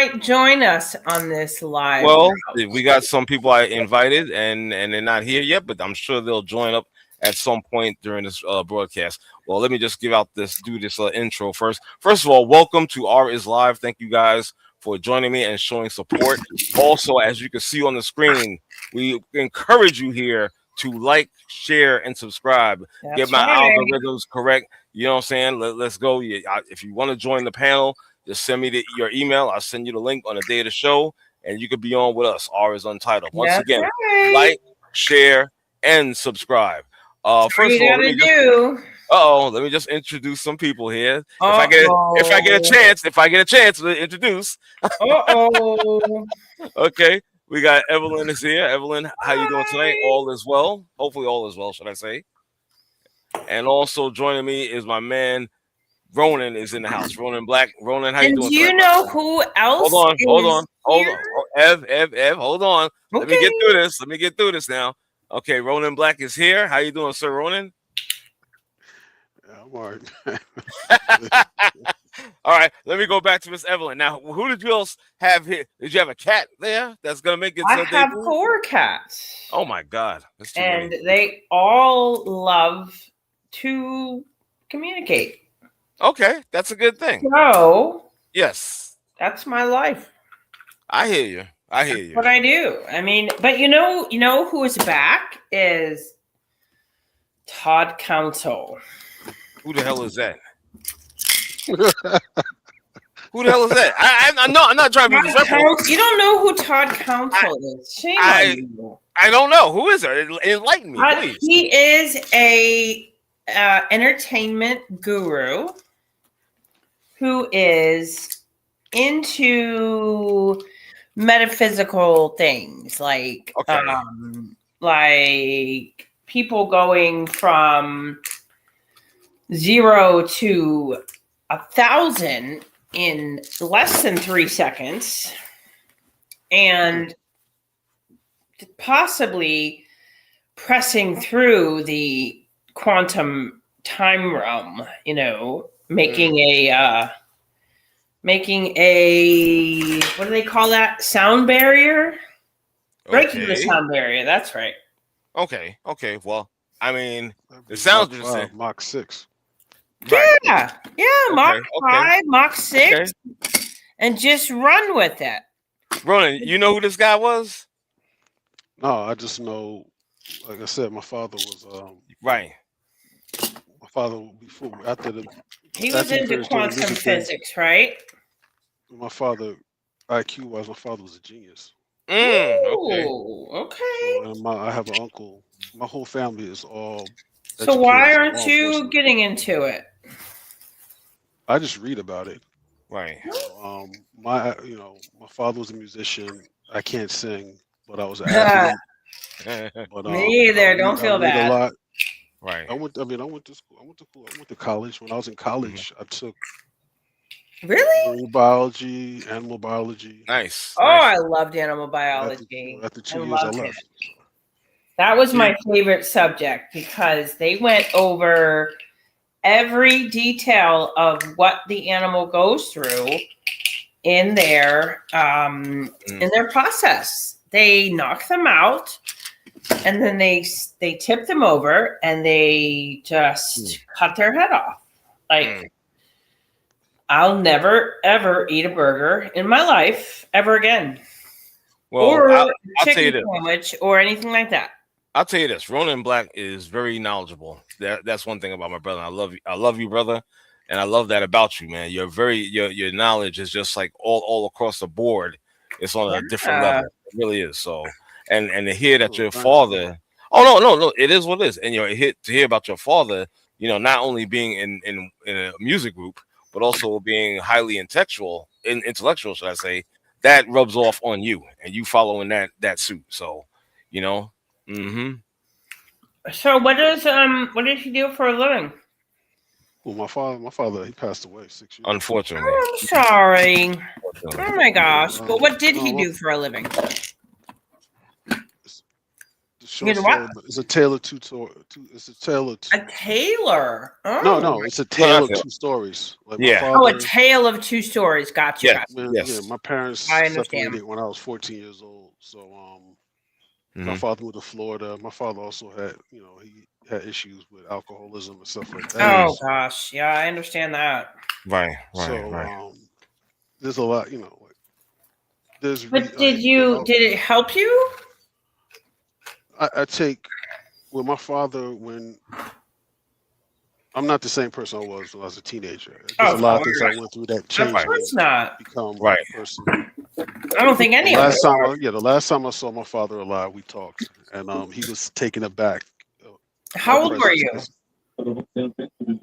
might join us on this live. Well, we got some people I invited, and they're not here yet, but I'm sure they'll join up at some point during this broadcast. Well, let me just do this intro first. First of all, welcome to R is Live. Thank you guys for joining me and showing support. Also, as you can see on the screen, we encourage you here to like, share, and subscribe. Get my algorithms correct. You know what I'm saying? Let's go. If you want to join the panel, just send me your email. I'll send you the link on the day of the show, and you could be on with us. R is Untitled. Once again, like, share, and subscribe. First of all, let me just introduce some people here. If I get a chance to introduce. Okay, we got Evelyn is here. Evelyn, how you doing tonight? All is well. Hopefully, all is well. Should I say? And also joining me is my man. Ronan is in the house. Ronan Black. Ronan, how you doing? Do you know who else? Hold on. Ev, hold on. Okay. Let me get through this now. Okay, Ronan Black is here. How you doing, Sir Ronan? I'm all right. All right, let me go back to Miss Evelyn. Now, who did you else have here? Did you have a cat there that's gonna make it? I have 4 cats. Oh my God! And they all love to communicate. Okay, that's a good thing. So yes, that's my life. I hear you. That's what I do. I mean, but you know who is back is Todd Council. Who the hell is that? Who the hell is that? I'm not trying to be disrespectful. You don't know who Todd Council is. Shame on you. I don't know. Who is it? Enlighten me, please. He is a entertainment guru who is into metaphysical things like people going from 0 to 1,000 in less than 3 seconds, and possibly pressing through the quantum time realm, making a what do they call that? Sound barrier? Breaking the sound barrier. That's right. Okay. Well, I mean, it sounds interesting. Mach 6. Right. Yeah. Mach 5, Mach 6, and just run with it. Ronan, you know who this guy was? No, I just know. Like I said, my father was right. My father he was into quantum physics, right? My father, IQ-wise, my father was a genius. Okay. And I have an uncle. My whole family is all. So why aren't you getting into it? I just read about it. Right. My father was a musician. I can't sing, but I was an athlete. Me either. Don't feel bad. A lot. Right. I went to school. I went to college. When I was in college, I took marine biology, animal biology. Nice. I loved animal biology. After 2 years, I left. That was my favorite subject because they went over every detail of what the animal goes through in their process. They knock them out, and then they tip them over, and they just cut their head off. I'll never ever eat a burger in my life ever again, or I'll chicken sandwich or anything like that. I'll tell you this: Ronan Black is very knowledgeable. That's one thing about my brother. I love you, brother, and I love that about you, man. Your knowledge is just like all across the board. It's on a different level. It really is. So, and to hear that your father. Oh no, it is what it is. And to hear about your father, not only being in a music group, but also being highly intellectual, should I say, that rubs off on you, and you following that suit. So, Mm-hmm. So what did he do for a living? Well, my father, he passed away 6 years. Unfortunately. I'm sorry. Oh my gosh. But what did he do for a living? The short story. It's a tale of two. It's a tale of two. A tailor. Oh. No, it's a tale of two stories. Like my father, a tale of two stories. Gotcha. Yeah. Yeah, my parents separated when I was 14 years old. So my father moved to Florida. My father also had, he had issues with alcoholism and stuff like that. Oh gosh, yeah, I understand that. Right. So there's a lot, there's. But did it help you? I take with my father when I'm not the same person I was when I was a teenager. There's a lot of things I went through that changed me. Of course not. Become a person. I don't think any of us. The last time I saw my father alive, we talked, and he was taken aback. How old were you?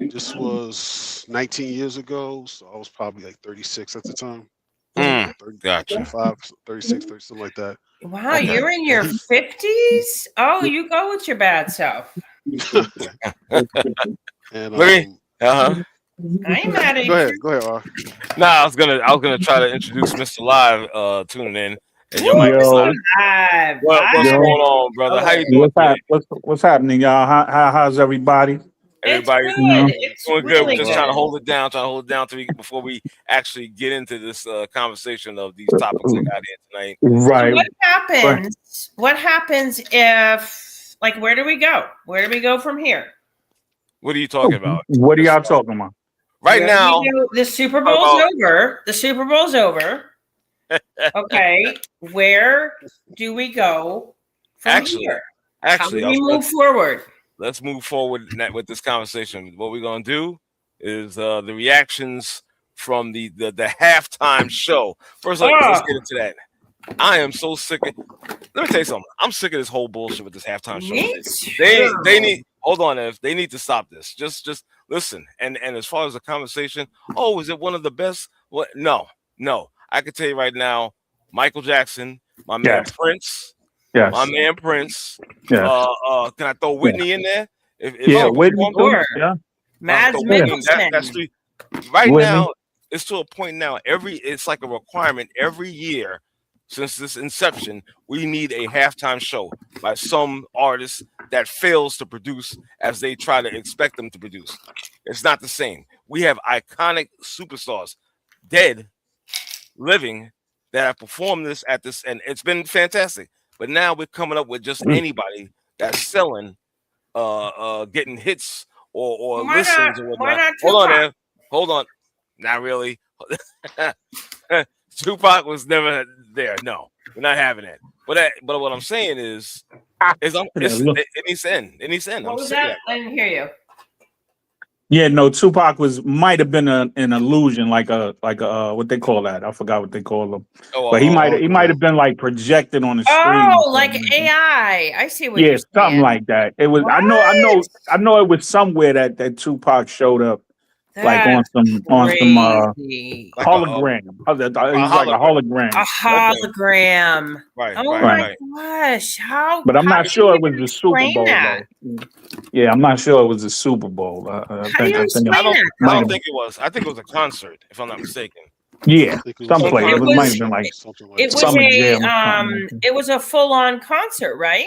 This was 19 years ago, so I was probably like 36 at the time. 35, 36, 30, something like that. Wow, you're in your 50s? Oh, you go with your bad self. And I ain't mad at you. Go ahead, R. Nah, I was gonna try to introduce Mr. Live tuning in. And your mic is live. What's going on, brother? How you doing? What's happening, y'all? How's everybody? Everybody's doing good. We're just trying to hold it down before we actually get into this conversation of these topics I got here tonight. Right. So what happens if, like, where do we go? Where do we go from here? What are you talking about? What are y'all talking about? Right now, the Super Bowl's over. The Super Bowl's over. Okay, where do we go from here? How do we move forward? Let's move forward with this conversation. What we're gonna do is the reactions from the halftime show. First, let's get into that. I am so sick of. Let me tell you something. I'm sick of this whole bullshit with this halftime show. They need. Hold on, Ev. They need to stop this. Just listen. And as far as the conversation, is it one of the best? What? No. I can tell you right now, Michael Jackson, my man Prince. Yes. My man Prince. Yes. Can I throw Whitney in there? Whitney. Yeah. Mads Mikkelsen. Right now, it's to a point now. It's like a requirement every year since this inception. We need a halftime show by some artist that fails to produce as they try to expect them to produce. It's not the same. We have iconic superstars, dead, living, that have performed this at this, and it's been fantastic. But now we're coming up with just anybody that's selling, getting hits or listens or whatnot. Hold on. Not really. Tupac was never there. No, we're not having it. But what I'm saying is it needs to end. It needs to end. What was that? I didn't hear you. Yeah, no, Tupac might have been an illusion, like a what they call that. I forgot what they call them. But he might have been like projected on the screen. Oh, like AI. I see what you're saying. Something like that. It was. What? I know. It was somewhere that Tupac showed up. Like on some hologram. He's like a hologram. A hologram. Right. Oh my gosh! How? But I'm not sure it was the Super Bowl. Yeah, I'm not sure it was the Super Bowl. I don't think it was. I think it was a concert, if I'm not mistaken. Yeah, someplace. It might have been like it was a full-on concert, right?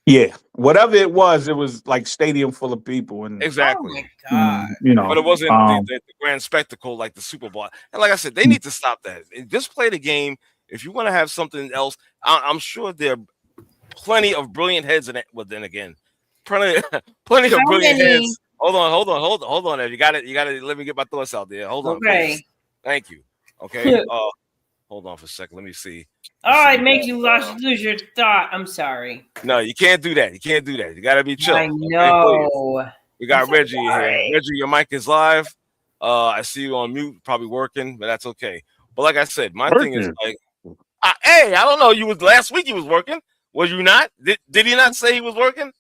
Yeah, whatever it was like stadium full of people, and exactly. Oh my God. But it wasn't the grand spectacle like the Super Bowl. And like I said, they need to stop that. Just play the game. If you want to have something else, I'm sure there are plenty of brilliant heads in it. But then again, plenty of brilliant heads. Hold on. You got to let me get my thoughts out there. Hold on. Okay. Please. Thank you. Okay. Hold on for a second. Let me see. I make you lose your thought. I'm sorry. No, you can't do that. You got to be chill. I know. Okay, we got Reggie here. Reggie, your mic is live. I see you on mute, probably working, but that's okay. But like I said, my thing is like, hey, I don't know. You was last week. You was working. Was you not? Did he not say he was working?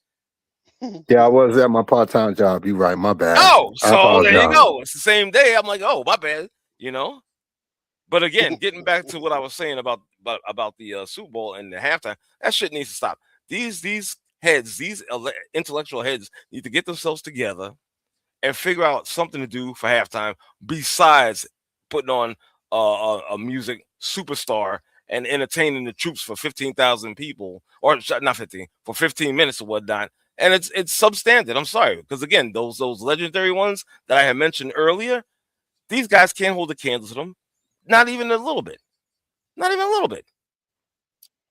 Yeah, I was at my part-time job. You right, my bad. Oh, so there you go. It's the same day. I'm like, oh, my bad. But again, getting back to what I was saying about the Super Bowl and the halftime, that shit needs to stop. These heads, these intellectual heads, need to get themselves together and figure out something to do for halftime besides putting on a music superstar and entertaining the troops for 15,000 people, or not 15, for 15 minutes or whatnot. And it's substandard. I'm sorry, because again, those legendary ones that I had mentioned earlier, these guys can't hold a candle to them, not even a little bit, not even a little bit.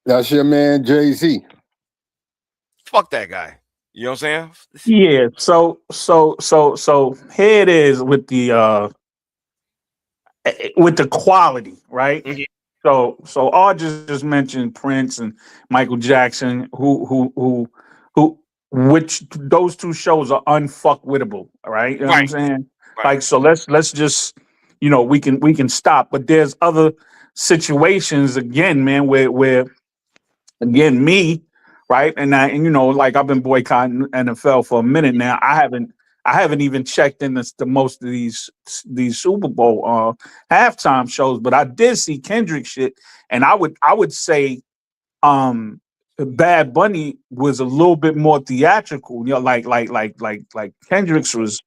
That's your man Jay-Z. Fuck that guy. You know what I'm saying? Yeah. So here it is with the quality, right? Mm-hmm. So I just mentioned Prince and Michael Jackson, which those two shows are unfuckwittable, right? You know what I'm saying? Right. Like, so let's just, we can stop. But there's other situations again, man, where again, me, right? And like I've been boycotting NFL for a minute now. I haven't even checked in the most of these Super Bowl halftime shows, but I did see Kendrick shit, and I would say Bad Bunny was a little bit more theatrical. Like Kendrick's was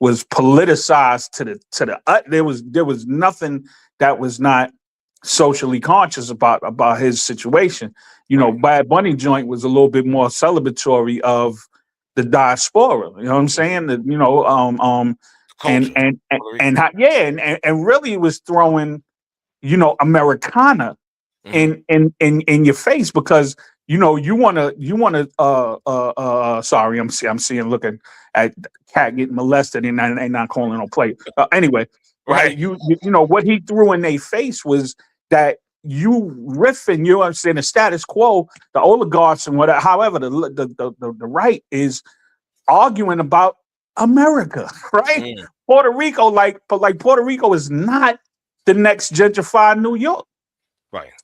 politicized to the there was nothing that was not socially conscious about his situation. Bad Bunny joint was a little bit more celebratory of the diaspora. You know what I'm saying? That and really was throwing Americana in your face, because you want to sorry, I'm seeing looking at cat getting molested and not calling no play. Anyway, right? You know what he threw in their face was that you riffing, you understand, the status quo, the oligarchs and whatever. However, the right is arguing about America, right? Puerto Rico, like Puerto Rico is not the next gentrified New York.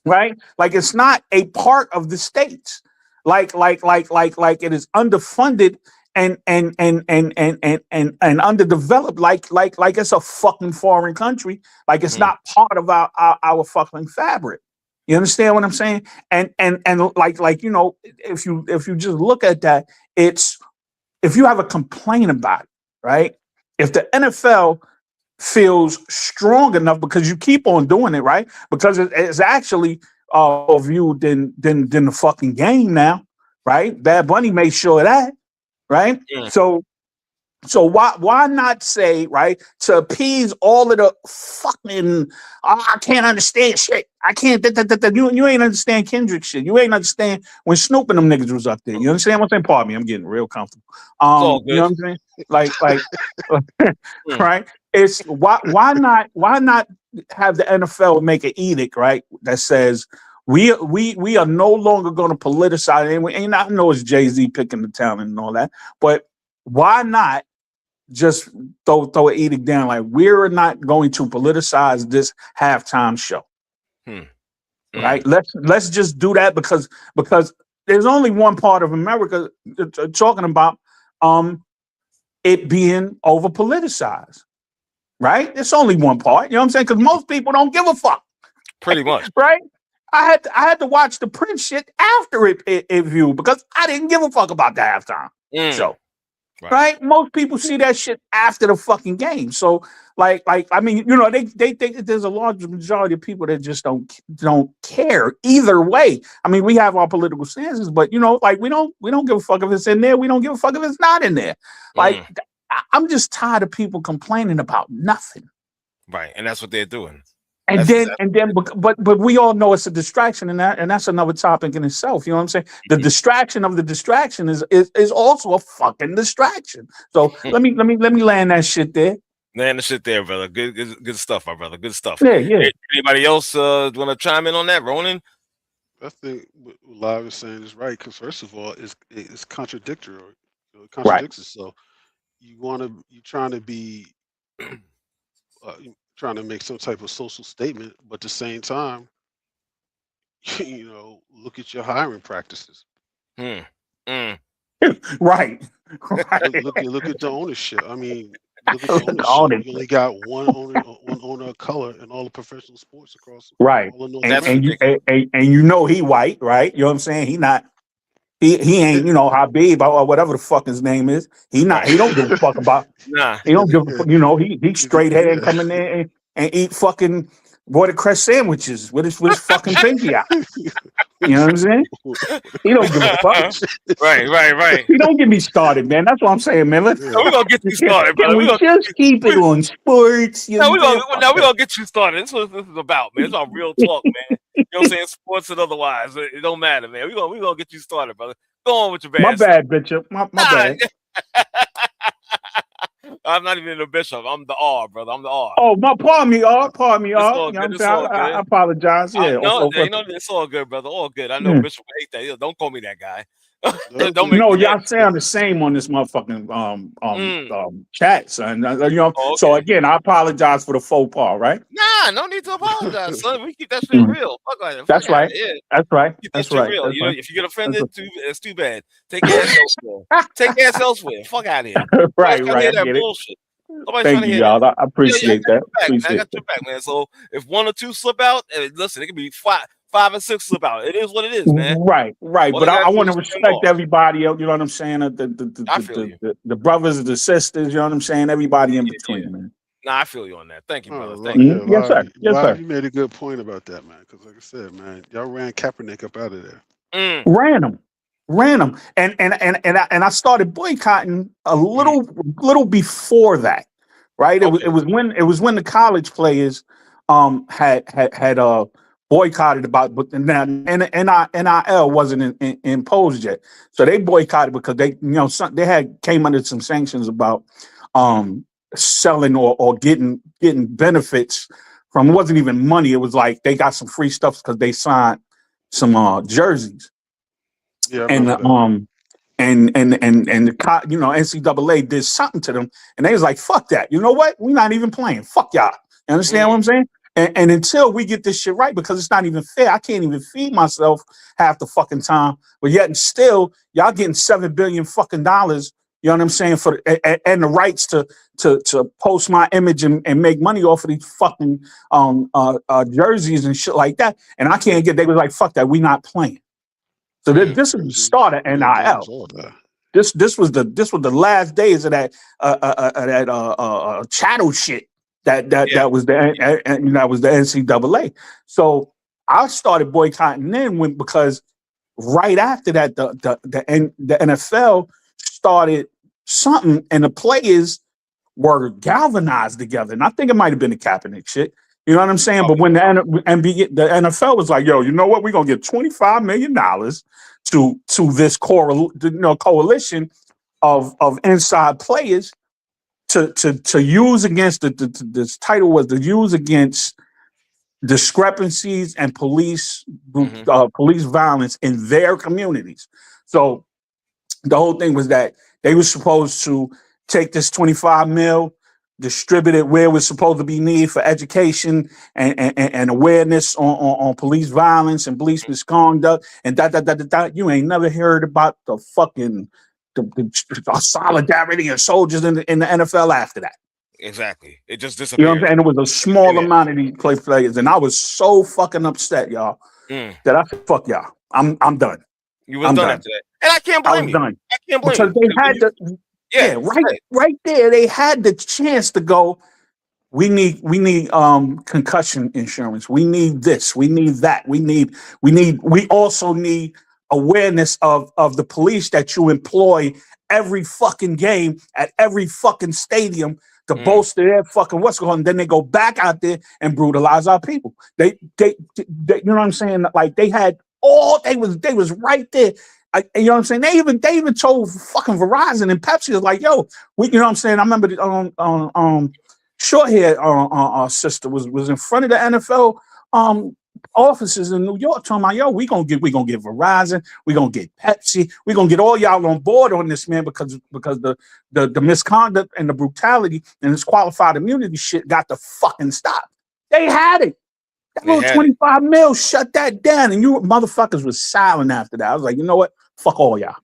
Right? Like it's not a part of the states. Like it is underfunded and underdeveloped. Like it's a fucking foreign country. Like it's not part of our fucking fabric. You understand what I'm saying? And like if you just look at that, it's, if you have a complaint about it, right? If the NFL feels strong enough, because you keep on doing it, right? Because it's actually viewed than the fucking game now, right? Bad Bunny made sure of that, right? So why not say, right, to appease all of the fucking I can't understand shit. I can't you ain't understand Kendrick shit. You ain't understand when Snoop and them niggas was up there. You understand what I'm saying? Pardon me, I'm getting real comfortable. You know what I'm saying? Like right? It's why not have the NFL make an edict, right, that says we are no longer going to politicize it. And I know it's Jay-Z picking the talent and all that, but why not just throw an edict down, like, we're not going to politicize this halftime show. Right? Let's just do that, because there's only one part of America talking about it being over politicized. Right? It's only one part. You know what I'm saying? Because most people don't give a fuck. Pretty much. Right? I had to watch the Prince shit after it viewed, because I didn't give a fuck about the halftime show. Right? Most people see that shit after the fucking game. So like I mean, they think that there's a large majority of people that just don't care either way. I mean, we have our political stances, but like we don't give a fuck if it's in there. We don't give a fuck if it's not in there. Like I'm just tired of people complaining about nothing. Right, and that's what they're doing. But we all know it's a distraction, and that's another topic in itself. You know what I'm saying? The distraction of the distraction is also a fucking distraction. So let me land that shit there. Land the shit there, brother. Good stuff, my brother. Good stuff. Yeah. Anybody else want to chime in on that, Ronan? I think what Live is saying is right, because first of all, it's contradictory. It contradicts itself. You're trying to be trying to make some type of social statement, but at the same time, look at your hiring practices. Right. Look at the ownership. I mean, look at the ownership. You only got one owner of color in all the professional sports across. Right. And he white, right? You know what I'm saying? He not. He ain't, Habib or whatever the fuck his name is. He don't give a fuck about. He don't give a fuck. He straight head come in there and eat fucking watercress sandwiches with his fucking pinky out. You know what I'm saying? He don't give a fuck. Right. He don't get me started, man. That's what I'm saying, man. We're gonna get you started, brother. We just keep it on sports. We're gonna get you started. That's what this is about, man. It's all real talk, man. You know what I'm saying? Sports and otherwise. It don't matter, man. We're gonna get you started, brother. Go on with your bad. My bad, Bishop. My bad. I'm not even the bishop. I'm the R, brother. I'm the R. Oh, pardon me, R. Pardon me, It's R. all You know good. what I'm saying? I apologize. Yeah. It's all good, brother. All good. I know Bishop would hate that. Don't call me that guy. Don't make no, me y'all sound the same on this motherfucking chat, son. You know. Okay. So again, I apologize for the faux pas, right? Nah, no need to apologize, son. We keep that shit real. Fuck like that. That's right. That's right. That's right. Real. You know, if you get offended, it's too bad. Take your ass elsewhere. Take your ass elsewhere. Fuck out of here. Right. Hear that bullshit. Thank you, y'all. I appreciate that. I got your back, man. So if one or two slip out, listen, it can be five and six slip out. It is what it is, man. Right. But I want to respect everybody. You know what I'm saying? The brothers, the sisters. You know what I'm saying? Everybody in between, man. Nah, I feel you on that. Thank you, brother. Thank you. Yes, sir. Yes, sir. You made a good point about that, man. Because like I said, man, y'all ran Kaepernick up out of there. Ran him, and I started boycotting a little before that, right? Okay. It was when the college players had boycotted about, but now NIL wasn't imposed yet, so they boycotted because they they came under some sanctions about selling or getting benefits from. It wasn't even money. It was like they got some free stuff because they signed some jerseys. Yeah, and the NCAA did something to them, and they was like, "Fuck that! You know what? We're not even playing. Fuck y'all." You understand what I'm saying? And until we get this shit right, because it's not even fair. I can't even feed myself half the fucking time, but yet and still, y'all getting $7 billion fucking dollars. You know what I'm saying? And the rights to post my image and make money off of these fucking jerseys and shit like that. And I can't get. They was like, "Fuck that! We not playing." So this is the start of NIL. This was the last days of that chattel shit that was the NCAA. So I started boycotting then because right after that the NFL started something and the players were galvanized together. And I think it might have been the Kaepernick shit. You know what I'm saying? But when the NFL was like, "Yo, you know what? We're gonna give $25 million to this coalition of inside players to use against this title was to use against discrepancies and police violence in their communities." So the whole thing was that they were supposed to take this 25 mil, distribute it where it was supposed to be need for education and awareness on police violence and police misconduct and that. You ain't never heard about the fucking the solidarity of soldiers in the NFL after that. Exactly. It just disappeared. You know what I'm saying? It was a small amount of these players, and I was so fucking upset, y'all, that I said, "Fuck y'all. I'm done." You was done after that, and I can't blame you. Done. I can't blame because you. They had right there. They had the chance to go. We need concussion insurance. We need this. We need that. We also need awareness of the police that you employ every fucking game at every fucking stadium to bolster their fucking what's going on. Then they go back out there and brutalize our people. They you know what I'm saying? Like they had all they was right there. You know what I'm saying? They even told fucking Verizon and Pepsi was like, "Yo, you know what I'm saying?" I remember Shorthair sister was in front of the NFL offices in New York talking about, "Yo, we gonna get Verizon, we gonna get Pepsi, we gonna get all y'all on board on this, man, because the misconduct and the brutality and this qualified immunity shit got to fucking stop." They had it. That little 25 mil shut that down, and you motherfuckers was silent after that. I was like, you know what? Fuck all y'all.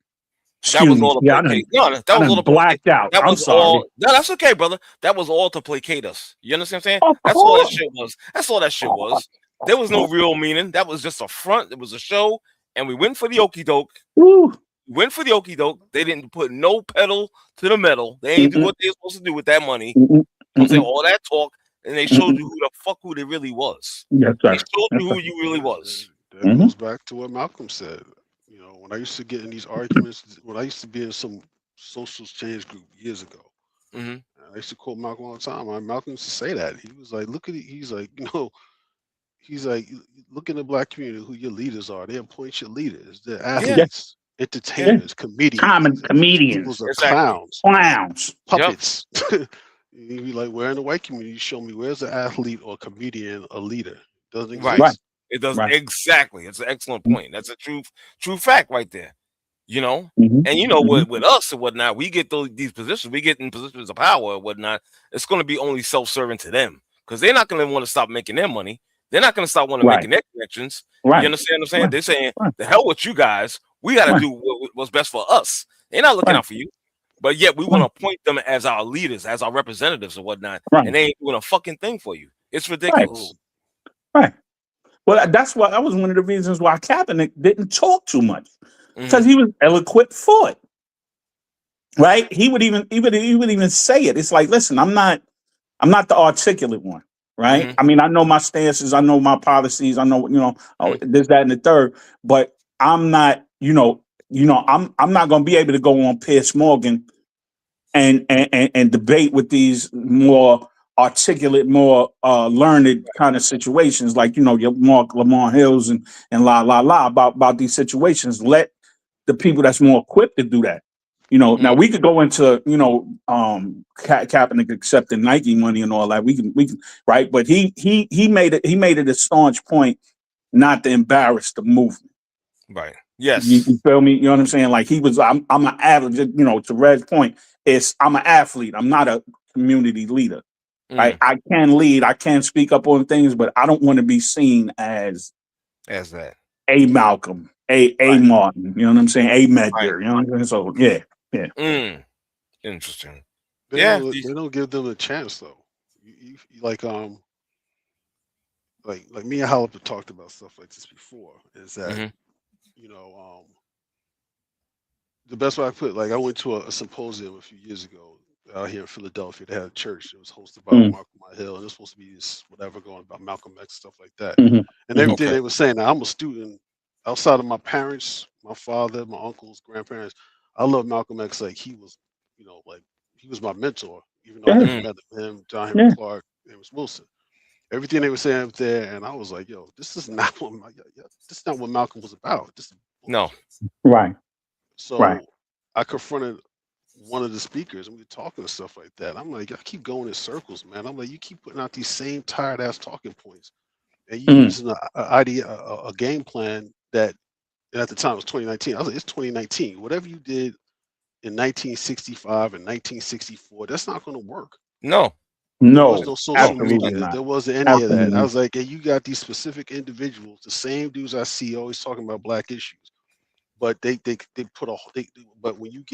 That was all to placate. That was all blacked out. I'm sorry. No, that's okay, brother. That was all to placate us. You understand what I'm saying? That's all that shit was. That's all that shit was. There was no real meaning. That was just a front. It was a show, and we went for the okie doke. Went for the okie doke. They didn't put no pedal to the metal. They ain't do what they were supposed to do with that money. I'm saying all that talk. and they showed you who they really was. Yes, sir. They showed you who you really was. That goes back to what Malcolm said. You know, when I used to get in these arguments, when I used to be in some social change group years ago, I used to quote Malcolm all the time. Malcolm used to say that. He was like, look at it. He's like, he's like, look in the black community who your leaders are. They appoint your leaders. They're athletes, entertainers, comedians. Common comedians. Are clowns. Puppets. Yep. You'd be like, where in the white community you show me where's an athlete or comedian, a leader? Doesn't exist. Right. It doesn't exactly. It's an excellent point. That's a true fact right there. You know, and you know with us and whatnot, we get these positions, we get in positions of power and whatnot. It's going to be only self-serving to them because they're not going to want to stop making their money. They're not going to stop wanting to making their connections. You understand what I'm saying? They're saying, the hell with you guys. We got to do what's best for us. They're not looking out for you. But yet we want to appoint them as our leaders, as our representatives or whatnot. And they ain't doing a fucking thing for you. It's ridiculous. Right. Well, that's why that was one of the reasons why Kaepernick didn't talk too much. Because he was eloquent for it. Right? He would even say it. It's like, listen, I'm not the articulate one. Right? I mean, I know my stances, I know my policies, I know, this, that, and the third, but I'm not, I'm not gonna be able to go on Piers Morgan and debate with these more articulate, more learned kind of situations, like your Mark Lamar Hills and about these situations. Let the people that's more equipped to do that. Now we could go into Kaepernick accepting Nike money and all that. We can right, but he made it a staunch point not to embarrass the movement. Right. Yes. You feel me? You know what I'm saying? Like I'm an athlete. To Red's point, I'm an athlete. I'm not a community leader. Right? I can lead. I can speak up on things, but I don't want to be seen as that a Malcolm, a Martin. You know what I'm saying? A Medgar. You know what I'm saying? So yeah. Interesting. They don't give them a chance though. Like me and Halip talked about stuff like this before. Is that the best way I put it, like I went to a symposium a few years ago out here in Philadelphia. They had a church. It was hosted by Malcolm Hill, and it was supposed to be this whatever going about Malcolm X stuff like that. And everything they were saying. Now I'm a student outside of my parents, my father, my uncles, grandparents. I love Malcolm X like he was, like he was my mentor, even though I never met him, John Henry Clark, James Wilson. Everything they were saying up there, and I was like, yo, this is not what Malcolm was about. No. Right. So I confronted one of the speakers, and we were talking and stuff like that. I'm like, I keep going in circles, man. I'm like, you keep putting out these same tired ass talking points, and you using a game plan that. And at the time, it was 2019. I was like, it's 2019. Whatever you did in 1965 and 1964, that's not going to work. No. There was no social media. There wasn't any of that. I was like, hey, you got these specific individuals, the same dudes I see always talking about black issues. But they but when you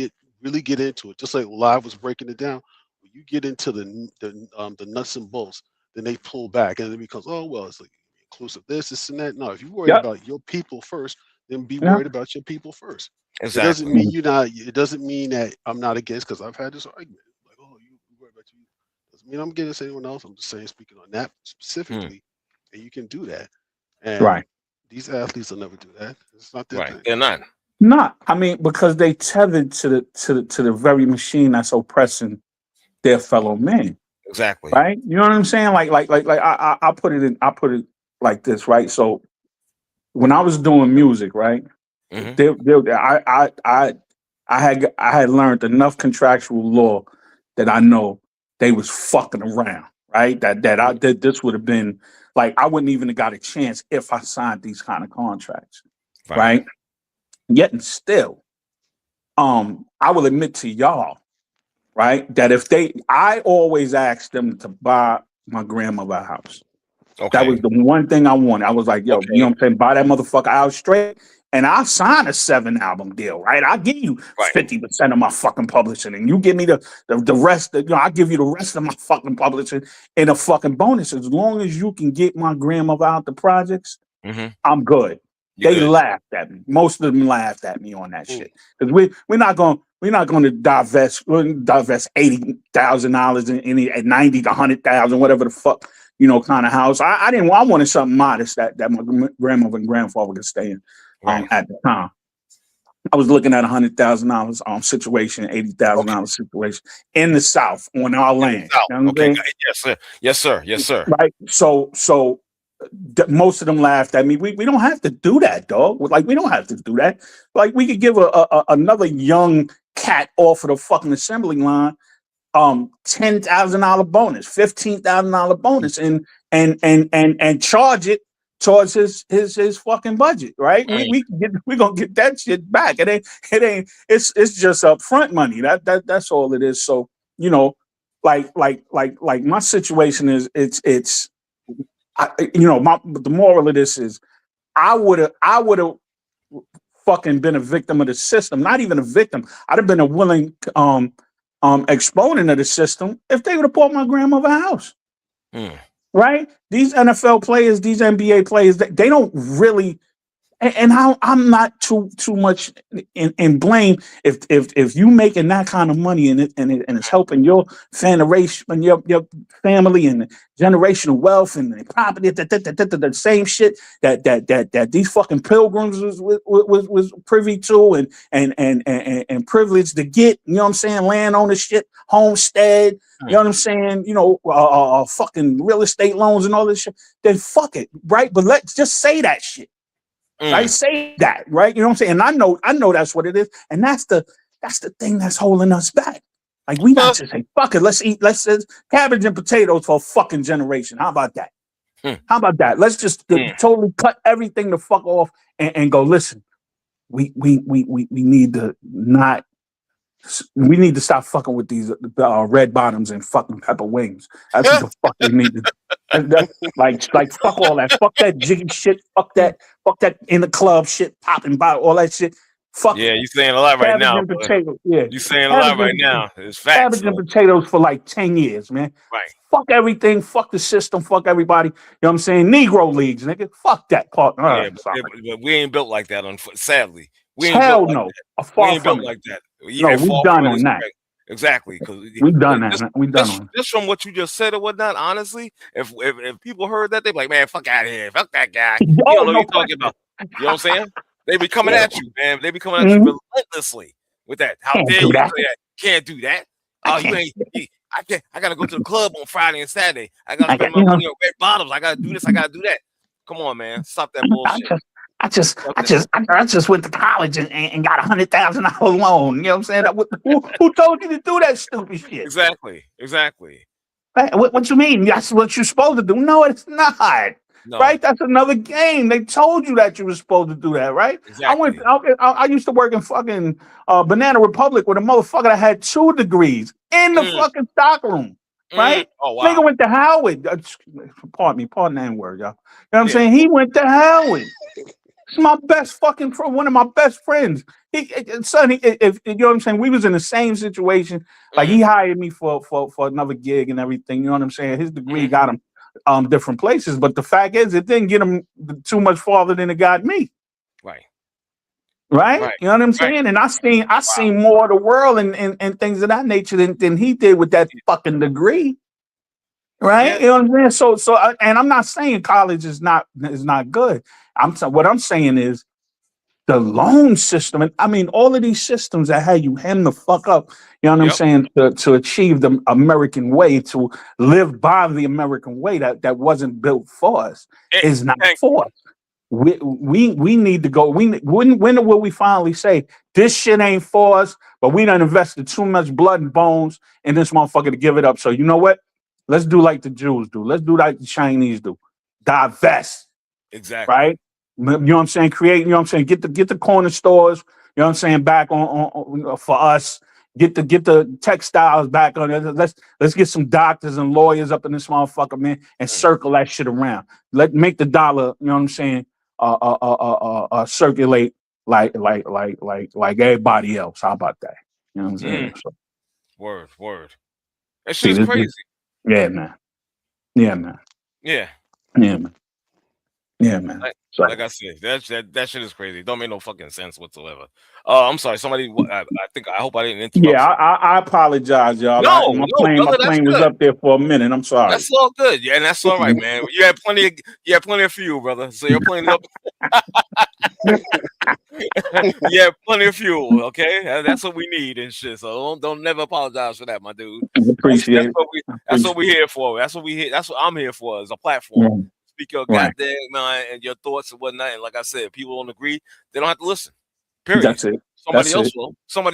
really get into it, just like Live was breaking it down, when you get into the nuts and bolts, then they pull back and it becomes, oh, well, it's like inclusive this and that. No, if you worry about your people first, then be worried about your people first. Exactly. It doesn't mean it doesn't mean that I'm not against, because I've had this argument. Like, oh, you worry about you. Doesn't mean I'm against anyone else. I'm just saying, speaking on that specifically, and you can do that. And these athletes will never do that. It's not their thing. They're not. Not. I mean, because they tethered to the very machine that's oppressing their fellow men. Exactly. Right. You know what I'm saying? Like I put it like this, right? So when I was doing music, right, I had learned enough contractual law that I know they was fucking around, right? That this would have been like, I wouldn't even have got a chance if I signed these kind of contracts, right? Yet and still, I will admit to y'all, right, that I always asked them to buy my grandmother a house. Okay. That was the one thing I wanted. I was like, yo, you know what I'm saying? Buy that motherfucker out straight, and I'll sign a 7-album deal, right? I'll give you 50% of my fucking publishing, and you give me the rest. I'll give you the rest of my fucking publishing in a fucking bonus. As long as you can get my grandmother out the projects, I'm good. They laughed at me. Most of them laughed at me on that shit. Because we're not going to divest $80,000 in any at 90 to 100,000, whatever the fuck, kind of house. I wanted something modest that my grandmother and grandfather could stay in at the time. I was looking at $100,000 situation, $80,000 situation in the South on our land. Okay, yes, sir. Right. So most of them laughed at me. We don't have to do that, dog. Like, we don't have to do that. Like, we could give another young cat off of the fucking assembly line $10,000 bonus, $15,000 bonus, and charge it towards his fucking budget, right? We're gonna get that shit back. It's just upfront money. That's all it is. So, like my situation is the moral of this is I would have fucking been a victim of the system. Not even a victim. I'd have been a willing exponent of the system if they would have bought my grandmother a house. Right? These NFL players, these NBA players, they don't really. And I'm not too much in blame if you making that kind of money and it's helping your generation and your family and generational wealth and the property, the same shit that these fucking pilgrims was privy to and privileged to get. You know what I'm saying? Land ownership, homestead. You know what I'm saying? Fucking real estate loans and all this shit. Then fuck it, right? But let's just say that shit. I say that, right? You know what I'm saying? And I know that's what it is. And that's the thing that's holding us back. Like, we not just say, fuck it, let's eat cabbage and potatoes for a fucking generation. How about that? How about that? Let's just totally cut everything the fuck off and go, listen, we need to stop fucking with these red bottoms and fucking pepper wings. That's what the fuck we need to do. Like fuck all that. Fuck that jiggy shit. Fuck that in the club shit, popping by all that shit. Fuck. Yeah, you saying a lot right now. You saying a lot right now. It's facts. Cabbage and potatoes for like 10 years, man. Right. Fuck everything. Fuck the system. Fuck everybody. You know what I'm saying? Negro leagues, nigga. Fuck that part. But we ain't built like that. Sadly, we ain't Hell built no. Like that. We ain't built like that. No, we done on that. Exactly, because we done that. We done on just from what you just said or whatnot. Honestly, if people heard that, they'd be like, "Man, fuck out of here, fuck that guy." You don't know what you're talking about. You know what I'm saying? They be coming at you, man. They be coming at you relentlessly with that. How dare you say that? Can't do that. Oh, you ain't. I gotta go to the club on Friday and Saturday. I gotta spend my money on red bottoms. I gotta do this. I gotta do that. Come on, man. Stop that bullshit. I just went to college and got $100,000 loan. You know what I'm saying? Who told you to do that stupid shit? Exactly. What you mean? That's what you're supposed to do? No, it's not. No. Right? That's another game. They told you that you were supposed to do that, right? Exactly. I used to work in fucking Banana Republic with a motherfucker that had 2 degrees in the fucking stockroom. Right? Oh, wow. Nigga went to Howard. Pardon that word, y'all. You know what I'm saying? He went to Howard. It's my best fucking friend, one of my best friends. If you know what I'm saying, we was in the same situation. Like, he hired me for another gig and everything. You know what I'm saying? His degree got him different places, but the fact is, it didn't get him too much farther than it got me. Right? You know what I'm saying? And I seen more of the world and things of that nature than he did with that fucking degree. Right? Yeah. You know what I'm saying? So and I'm not saying college is not good. What I'm saying is the loan system, and I mean all of these systems that had you hem the fuck up, you know what I'm saying, to achieve the American way, to live by the American way that wasn't built for us, is not for us. We need to go. When will we finally say this shit ain't for us? But we done invested too much blood and bones in this motherfucker to give it up. So you know what? Let's do like the Jews do. Let's do like the Chinese do. Divest. Exactly. Right? You know what I'm saying? Create, you know what I'm saying? Get the corner stores, you know what I'm saying, back on for us. Get the textiles back on it. Let's get some doctors and lawyers up in this motherfucker, man, and circle that shit around. Make the dollar, you know what I'm saying, circulate like everybody else. How about that? You know what I'm saying? So, word. That shit's crazy. Yeah, man. Yeah. Yeah, man. Like I said, that shit is crazy. It don't make no fucking sense whatsoever. I'm sorry. Somebody, I hope I didn't interrupt. Yeah, I apologize, y'all. No, my brother, plane was up there for a minute. I'm sorry. That's all good. Yeah, and that's all right, man. You had plenty of fuel, brother. So your plane up. Yeah, plenty of fuel. Okay, that's what we need and shit. So don't never apologize for that, my dude. Appreciate it. That's what we're here for. That's what I'm here for, as a platform. Yeah. Speak your goddamn mind and your thoughts and whatnot. And like I said, people don't agree, they don't have to listen. Period. That's it. Somebody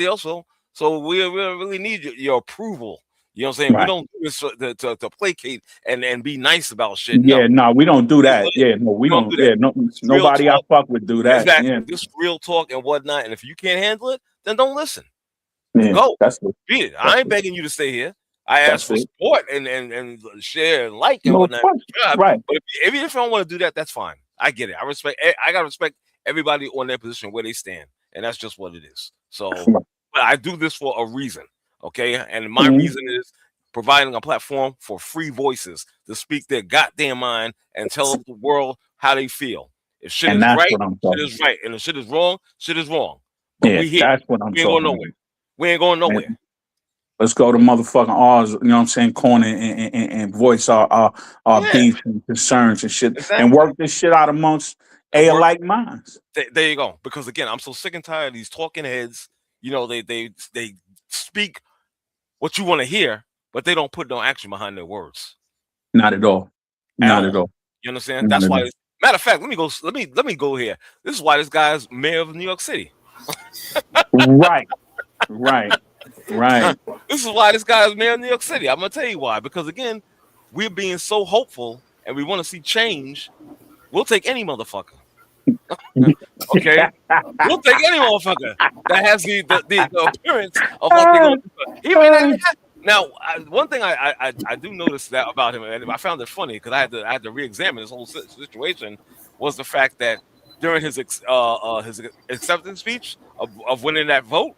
else will. So we really need your approval. You know what I'm saying? Right. We don't do this to placate and be nice about shit. Yeah, no, we don't do that. Yeah, no, we don't. Do that. Yeah, nobody I fuck with do that. Exactly. Yeah. This real talk and whatnot. And if you can't handle it, then don't listen. Yeah, go. That's it. Beat it. I ain't begging you to stay here. I ask for support and share and like and whatnot. Right. But if you don't want to do that, that's fine. I get it. I gotta respect everybody on their position where they stand, and that's just what it is. So, but I do this for a reason, okay? And my reason is providing a platform for free voices to speak their goddamn mind and tell the world how they feel. If shit is right, shit is right, and if shit is wrong, shit is wrong. But we here. That's what I'm talking about. We ain't going nowhere. Let's go to motherfucking ours, you know what I'm saying, corner and voice our beefs and concerns and shit, and work this shit out amongst like minds. There you go. Because again, I'm so sick and tired of these talking heads. You know, they speak what you want to hear, but they don't put no action behind their words. Not at all. Not at all. You understand? That's why. Matter of fact, let me go here. This is why this guy's mayor of New York City. Right. This is why this guy is mayor of New York City. I'm gonna tell you why. Because again, we're being so hopeful and we want to see change. We'll take any motherfucker. Okay, we'll take any motherfucker that has the appearance of what they're going to do. Now, one thing I do notice that about him, and I found it funny because I had to re-examine this whole situation, was the fact that during his acceptance speech of winning that vote,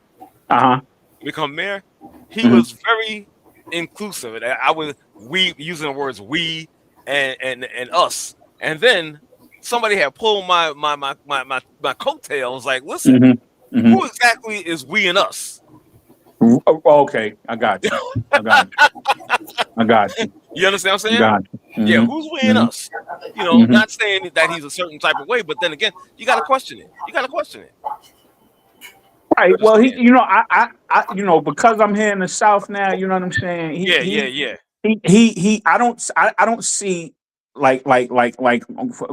to become mayor, he was very inclusive, and we using the words we and us, and then somebody had pulled my coattails. Like, listen, who exactly is we and us? Okay, I got you. You understand what I'm saying? Got you. Yeah, who's we and us? You know, not saying that he's a certain type of way, but then again, you got to question it. Right. Well, I because I'm here in the South now. You know what I'm saying? I don't see like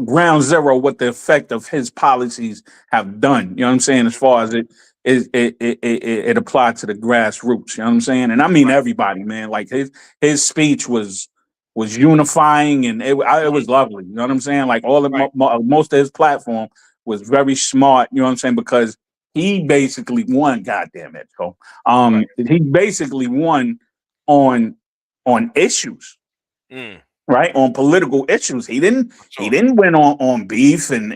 ground zero what the effect of his policies have done. You know what I'm saying? As far as it applied to the grassroots. You know what I'm saying? And I mean everybody, man. Like his speech was unifying and it was lovely. You know what I'm saying? Like most of his platform was very smart. You know what I'm saying? Because he basically won. Goddamn it, so he basically won on issues. Right, on political issues. He didn't win on beef and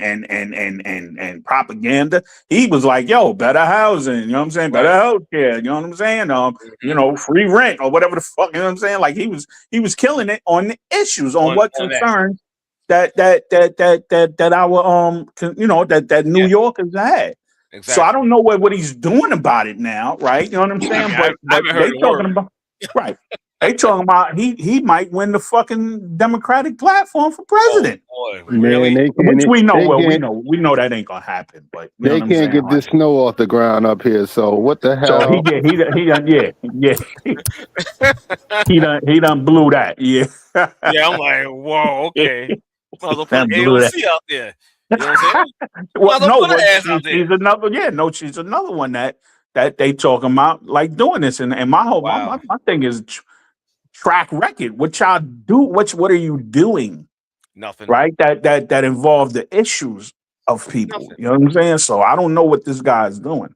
propaganda. He was like, yo, better housing, you know what I'm saying? Better healthcare, you know what I'm saying? Free rent or whatever the fuck, you know what I'm saying? Like he was killing it on the issues, on what concerns that our that New Yorkers had. Exactly. So I don't know what he's doing about it now, right? You know what I'm saying? But they talking about They talking about he might win the fucking Democratic platform for president. Oh, boy, really? Man, which we know. We know that ain't gonna happen. But they can't get this snow off the ground up here. So what the hell? So he done blew that. Yeah. Yeah, I'm like, whoa, okay. Might as well put AOC out there. You know what I'm saying? She's another one that they talking about like doing this. And my whole my thing is track record. What y'all do? What are you doing? Nothing. Right? That involve the issues of people. Nothing. You know what I'm saying? So I don't know what this guy is doing.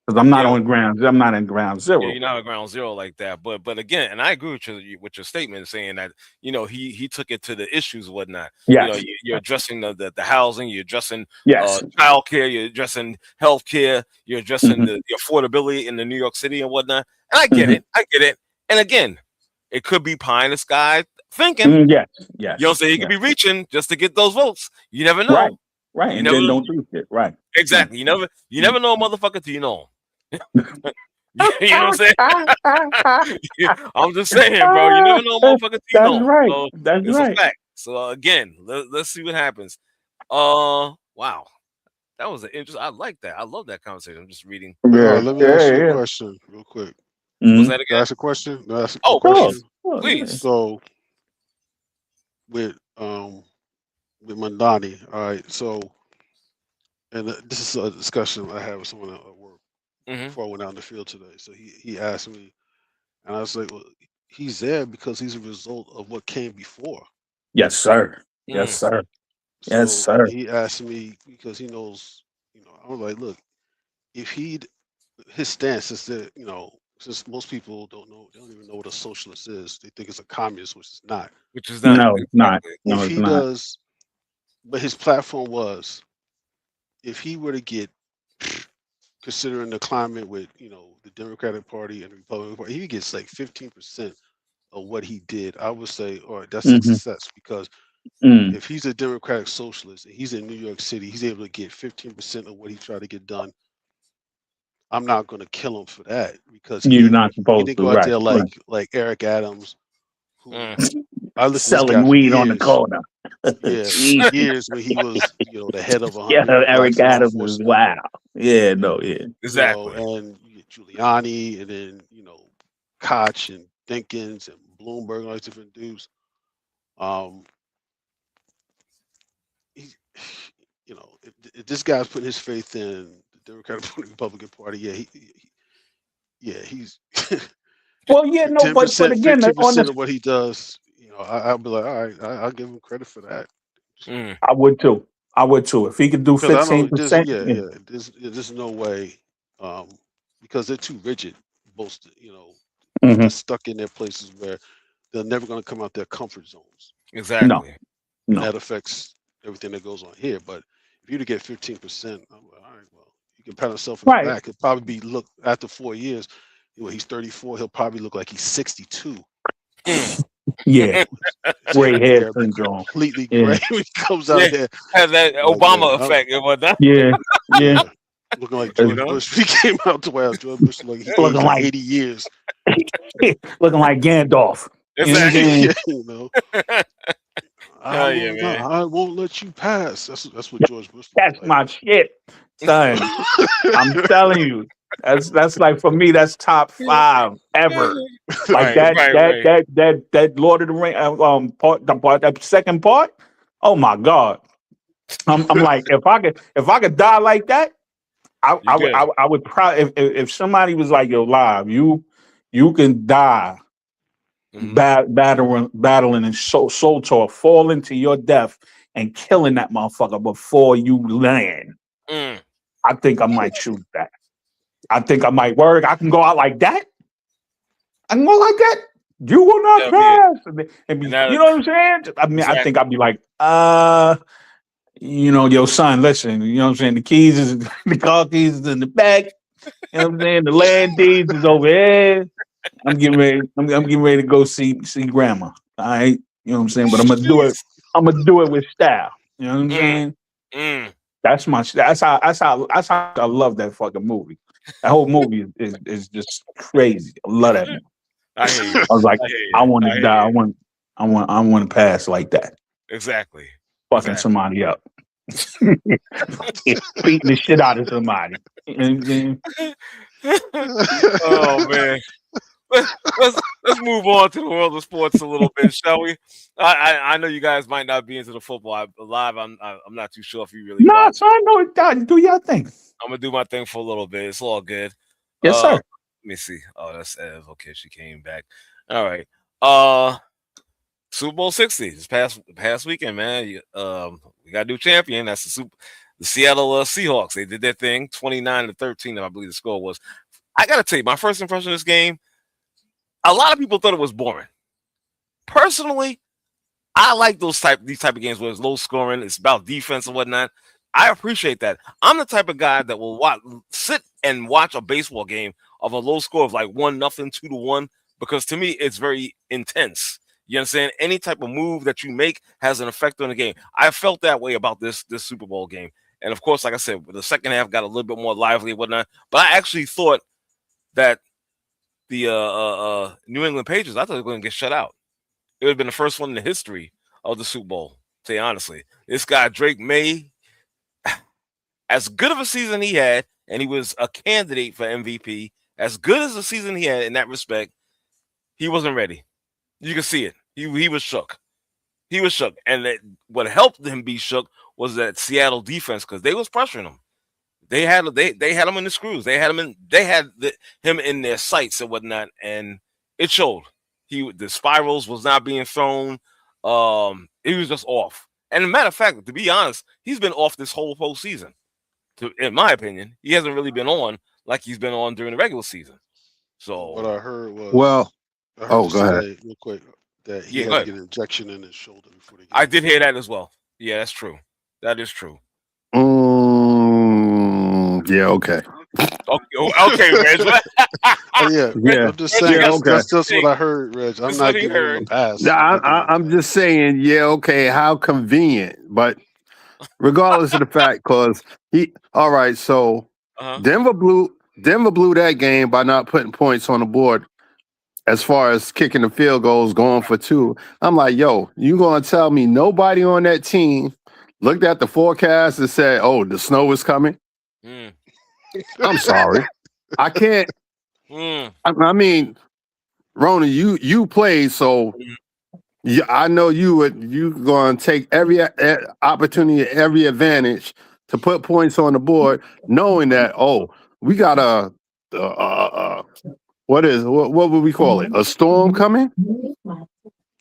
Because I'm not on ground. I'm not in ground zero. Yeah, you're not on ground zero like that. But again, and I agree with your statement saying that he took it to the issues and whatnot. Yes. You're addressing the housing. You're addressing child care. You're addressing health care. You're addressing the affordability in the New York City and whatnot. And I get it. And again, it could be pie in the sky thinking. Yes. You know, say he could be reaching just to get those votes. You never know. Right. You And never then don't do shit. Right. Exactly. You never know a motherfucker till you know him. You know what I'm saying? I'm just saying, bro. You never know a motherfucker till you know him. Right. So That's it's right. a fact. So again, let's see what happens. Wow. That was an interesting. I like that. I love that conversation. I'm just reading. Let me ask you a question real quick. What's that again? Can I ask a question? Please. Please. So with Mandani, all right. So, and this is a discussion I had with someone at work before I went out in the field today. So he asked me, and I was like, well, he's there because he's a result of what came before. Yes, sir. Yes, sir. Yes, So sir. he asked me because he knows, I was like, look, if his stance is that, since most people don't even know what a socialist is, they think it's a communist, which is not. No, it's not. No, If it's he not. does, but his platform was, if he were to get, considering the climate with, the Democratic Party and the Republican Party, he gets like 15% of what he did. I would say, all right, that's a success, because if he's a democratic socialist and he's in New York City, he's able to get 15% of what he tried to get done. I'm not going to kill him for that, because he didn't go out there like Eric Adams, who I listened selling to this guy weed for years. on the corner. Years when he was, the head of 100 Eric black law Adams is enforcement. wow. Yeah, no, yeah. Exactly. And you get Giuliani, and then Koch and Dinkins and Bloomberg and all these different dudes. If this guy's putting his faith in the Democratic Party, Republican Party, he's well, yeah, no, but again, 15% of what he does, I'll be like, all right, I'll give him credit for that. I would too. If he could do 15%, there's no way, because they're too rigid. Most, they're stuck in their places where they're never going to come out their comfort zones. Exactly. No. That affects everything that goes on here. But if you to get 15%, I'm like, all right, well, you can pat himself in the back. He'll probably be after 4 years. He's 34. He'll probably look like he's 62. Yeah, gray hair syndrome. Completely gray when he comes out there. Has that Obama effect and whatnot. Yeah. Looking like George Bush. He came out to where George Bush looked like he aged like 80 years. Looking like Gandalf. Exactly. I won't let you pass. That's what George Bush. That's my shit, son. I'm telling you. That's like, for me, that's top 5 ever. Like that Lord of the Rings that second part. Oh my God. I'm like, if I could die like that, I would probably, if somebody was like, yo, live, you can die battling and soul talk, falling to your death and killing that motherfucker before you land. I think I might choose that. I think I might work. I can go out like that. I can go like that. You will not pass. You know what I'm saying? I mean, I think I'd be like, yo, son, listen, you know what I'm saying? The car keys is in the back. You know what I'm saying? The land deeds is over here. I'm getting ready to go see grandma. All right. You know what I'm saying? But I'm gonna do it with style. You know what I'm saying? That's how I love that fucking movie. That whole movie is just crazy. I love that movie. I hear you. I was like, I want to die. I want to pass like that. Exactly. Fucking somebody up. Beating the shit out of somebody. You know what I'm saying? Oh man. Let's move on to the world of sports a little bit, shall we? I know you guys might not be into the football live. I'm not too sure if you really. No, so I know it. Do your thing. I'm gonna do my thing for a little bit. It's all good. Yes, sir. Let me see. Oh, that's Ev. Okay, she came back. All right. Super Bowl 60 this past weekend, man. We got a new champion. That's the Seattle Seahawks. They did their thing, 29-13. I believe the score was. I gotta tell you, my first impression of this game. A lot of people thought it was boring. Personally, I like these type of games where it's low scoring, it's about defense and whatnot. I appreciate that. I'm the type of guy that will sit and watch a baseball game of a low score of like 1-0, 2-1, because to me it's very intense. You understand? Any type of move that you make has an effect on the game. I felt that way about this Super Bowl game. And of course, like I said, the second half got a little bit more lively and whatnot. But I actually thought that the New England Patriots, I thought they were going to get shut out. It would have been the first one in the history of the Super Bowl, to tell you honestly. This guy, Drake May, as good of a season he had, and he was a candidate for MVP, as good as the season he had in that respect, he wasn't ready. You can see it. He was shook. He was shook. And what helped him be shook was that Seattle defense, because they was pressuring him. They had him in the screws. They had him in their sights and whatnot, and it showed. The spirals was not being thrown. He was just off. And as a matter of fact, to be honest, he's been off this whole postseason. In my opinion, he hasn't really been on like he's been on during the regular season. So what I heard was go ahead real quick that he had to get an injection in his shoulder before they. I did hear that as well. Yeah, that's true. That is true. Yeah. Okay. Okay, Reg. Yeah. I'm just saying that's just what I heard, Reg. I'm not giving him a pass. I'm just saying. Yeah. Okay. How convenient, but regardless of the fact, because all right. So Denver blew that game by not putting points on the board. As far as kicking the field goals, going for 2, I'm like, yo, you gonna tell me nobody on that team looked at the forecast and said, "Oh, the snow is coming"? I'm sorry, I can't. I mean, Rona, you played, so I know you gonna take every opportunity, every advantage to put points on the board, knowing that we got what would we call it? A storm coming?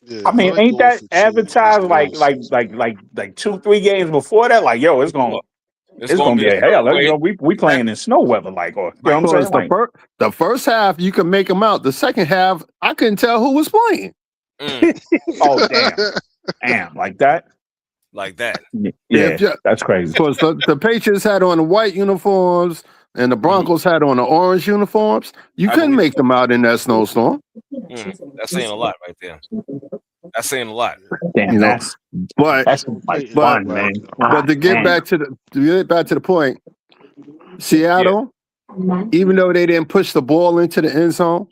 Yeah, I mean, ain't that advertised like 2-3 games before that? Like, yo, it's gonna be a hell. We playing in snow weather, like, or you know what I'm saying? The first half you can make them out. The second half, I couldn't tell who was playing. Oh damn, like that. Yeah, that's crazy. Because the Patriots had on the white uniforms and the Broncos had on the orange uniforms. You couldn't make them out in that snowstorm. That's saying a lot right there. That's saying a lot. Damn, that's fun, man. But to get back to the point, Seattle, even though they didn't push the ball into the end zone,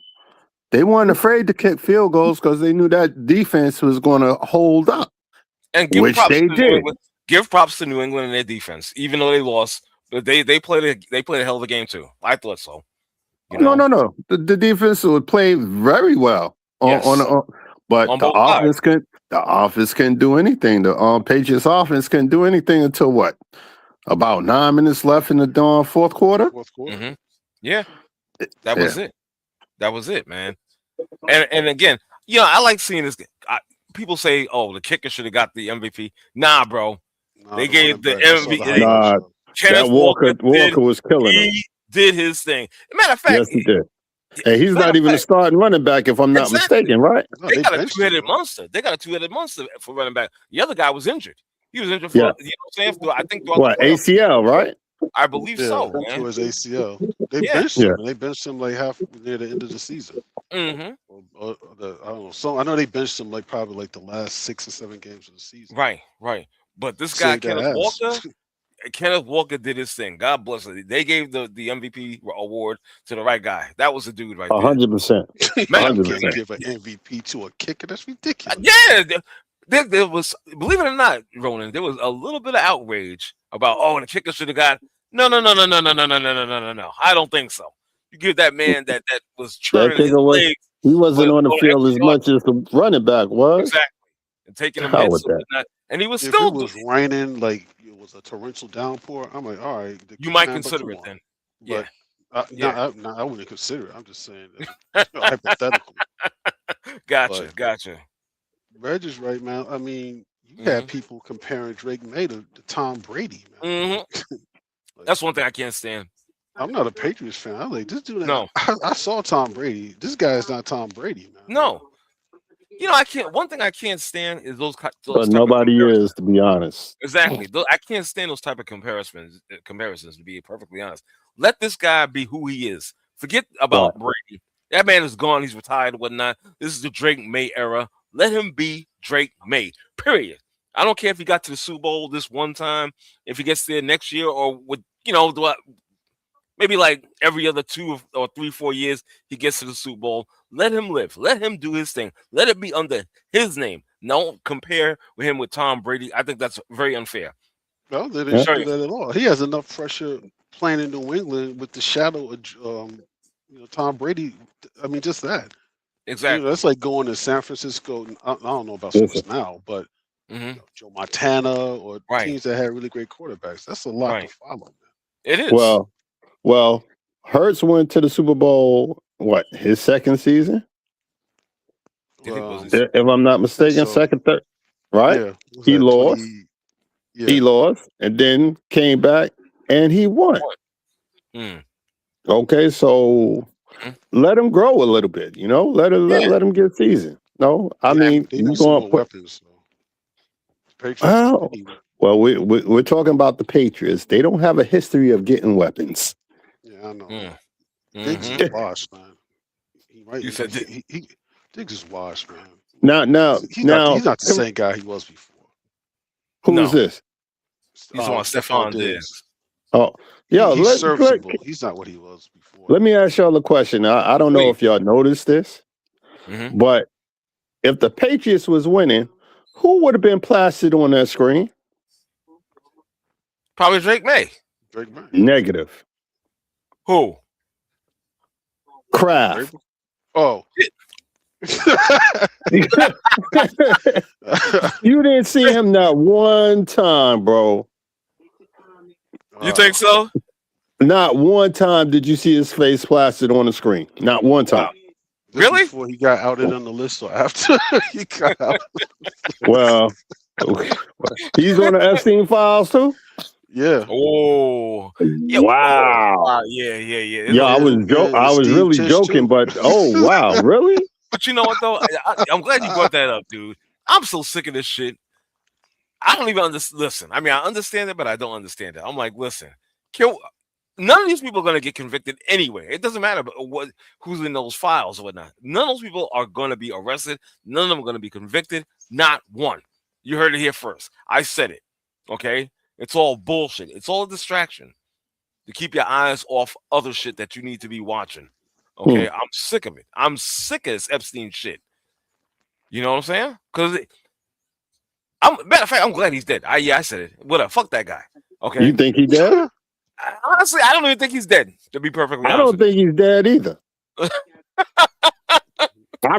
they weren't afraid to kick field goals because they knew that defense was going to hold up. And which they did. Give props to New England and their defense, even though they lost. But they played a hell of a game too. I thought so. No. The defense would play very well but the offense couldn't do anything. The Patriots offense couldn't do anything until what? About 9 minutes left in the fourth quarter. Mm-hmm. Yeah, that was it. That was it, man. And again, I like seeing this. People say, "Oh, the kicker should have got the MVP." Nah, bro. They gave the MVP. Kenneth Walker was killing him. He did his thing. Matter of fact, yes, he did. And he's not even a starting running back, if I'm not mistaken, right? They got a two-headed monster. For running back. The other guy was injured. He was injured for, you know what I'm saying? I think ACL, right? I believe so, man. To his ACL. They benched him. They benched him like half near the end of the season. Mm-hmm. I don't know. So I know they benched him probably the last 6 or 7 games of the season. Right. But this guy, Kenneth Walker did his thing. God bless him. They gave the MVP award to the right guy. That was the dude right there. 100%. Man, you can't give an MVP to a kicker. That's ridiculous. Yeah. There was, believe it or not, Ronan, there was a little bit of outrage about, the kicker should have got. No. I don't think so. You give that man that was churning his legs. He wasn't on the field as much as the running back was. Exactly. And taking him hits and he was if still. It was raining like it was a torrential downpour. I'm like, all right. You might consider it then. But I wouldn't consider it. I'm just saying hypothetical. Gotcha. Reg is right, man. I mean, you had people comparing Drake May to Tom Brady, man. Mm-hmm. That's one thing I can't stand. I'm not a Patriots fan. I'm like, this dude. No. I saw Tom Brady. This guy is not Tom Brady, man. No. I can't. One thing I can't stand is those but nobody is, to be honest. Exactly. I can't stand those type of comparisons. To be perfectly honest, let this guy be who he is. Forget about Brady. That man is gone. He's retired, and whatnot. This is the Drake May era. Let him be Drake May. Period. I don't care if he got to the Super Bowl this one time, if he gets there next year, or with maybe like every other 2 or 3, 4 years he gets to the Super Bowl. Let him live. Let him do his thing. Let it be under his name. Don't compare with him with Tom Brady. I think that's very unfair. No, they didn't do that at all. He has enough pressure playing in New England with the shadow of Tom Brady. I mean, just that. Exactly. That's like going to San Francisco. I don't know about sports now, but Joe Montana or teams that had really great quarterbacks. That's a lot to follow, man. It is. Well, Hurts went to the Super Bowl, his second season? If I'm not mistaken, second, third, right? Yeah, he lost. He lost and then came back and he won. Okay, so let him grow a little bit, let him get seasoned. No, I mean, you're going to put weapons. Well, we're talking about the Patriots. They don't have a history of getting weapons. Yeah, I know. Diggs is washed, man. You said Diggs is washed, man. Now, he's not the same guy he was before. Who is this? He's on Stephon Diggs. Oh, yeah. He's serviceable. He's not what he was before. Let me ask y'all a question. I don't know if y'all noticed this, but if the Patriots was winning, who would have been plastered on that screen? Probably Drake May. Negative. Who? Kraft. Oh. You didn't see him not one time, bro. You think so? Not one time did you see his face plastered on the screen. Not one time. Really? Before he got outed on the list or after he got out? Well, he's on the Epstein files too? Yeah. Oh. Yeah, wow. Yeah. Yeah, I was really joking, but oh wow, really? But you know what though? I'm glad you brought that up, dude. I'm so sick of this shit. I don't even understand. Listen, I mean, I understand it, but I don't understand it. I'm like, listen, none of these people are going to get convicted anyway. It doesn't matter who's in those files or whatnot. None of those people are going to be arrested. None of them are going to be convicted. Not one. You heard it here first. I said it. Okay? It's all bullshit. It's all a distraction to keep your eyes off other shit that you need to be watching. Okay? I'm sick of it. I'm sick of this Epstein shit. You know what I'm saying? Because matter of fact, I'm glad he's dead. I said it. Whatever. Fuck that guy. Okay? You think he's dead? Honestly, I don't even think he's dead, to be perfectly honest. I don't think he's dead either. I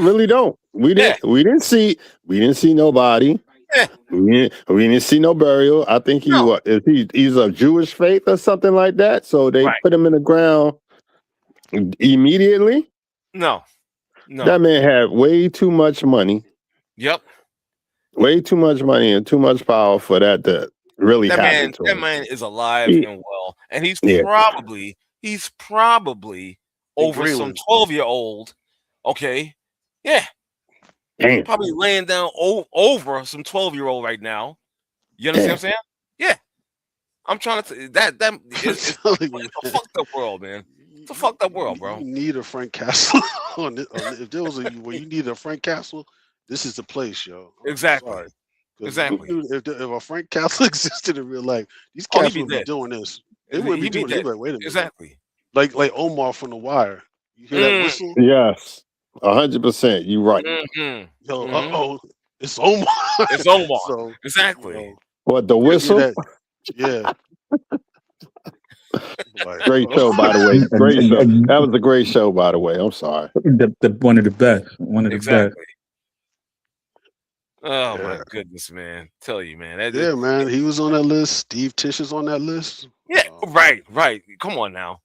really don't. We didn't see nobody. Yeah. We didn't see no burial. I think he's of Jewish faith or something like that. So they put him in the ground immediately. No. That man had way too much money. Yep. Way too much money and too much power for that to really happen to him. That man is alive and well, and he's probably over some 12-year-old. Okay, yeah, damn. Probably laying down over some 12-year-old right now. You understand what I'm saying? Yeah, I'm trying to. It's a fucked up world, man. It's a fucked up world, bro. You need a Frank Castle on it. If there was where you need a Frank Castle, this is the place, yo. Exactly. Exactly. If a Frank Castle existed in real life, these cats would be doing this. They wouldn't be doing it. Like, wait a minute. Exactly. Like Omar from The Wire. You hear that whistle? Yes. 100%. You're right. Yo, it's Omar. It's Omar. So, exactly. What, the whistle? Yeah. Great show, by the way. Great show. That was a great show, by the way. I'm sorry. One of the best. One of the best. Oh my goodness, man! Tell you, man. Man. He was on that list. Steve Tisch is on that list. Yeah, right. Come on now.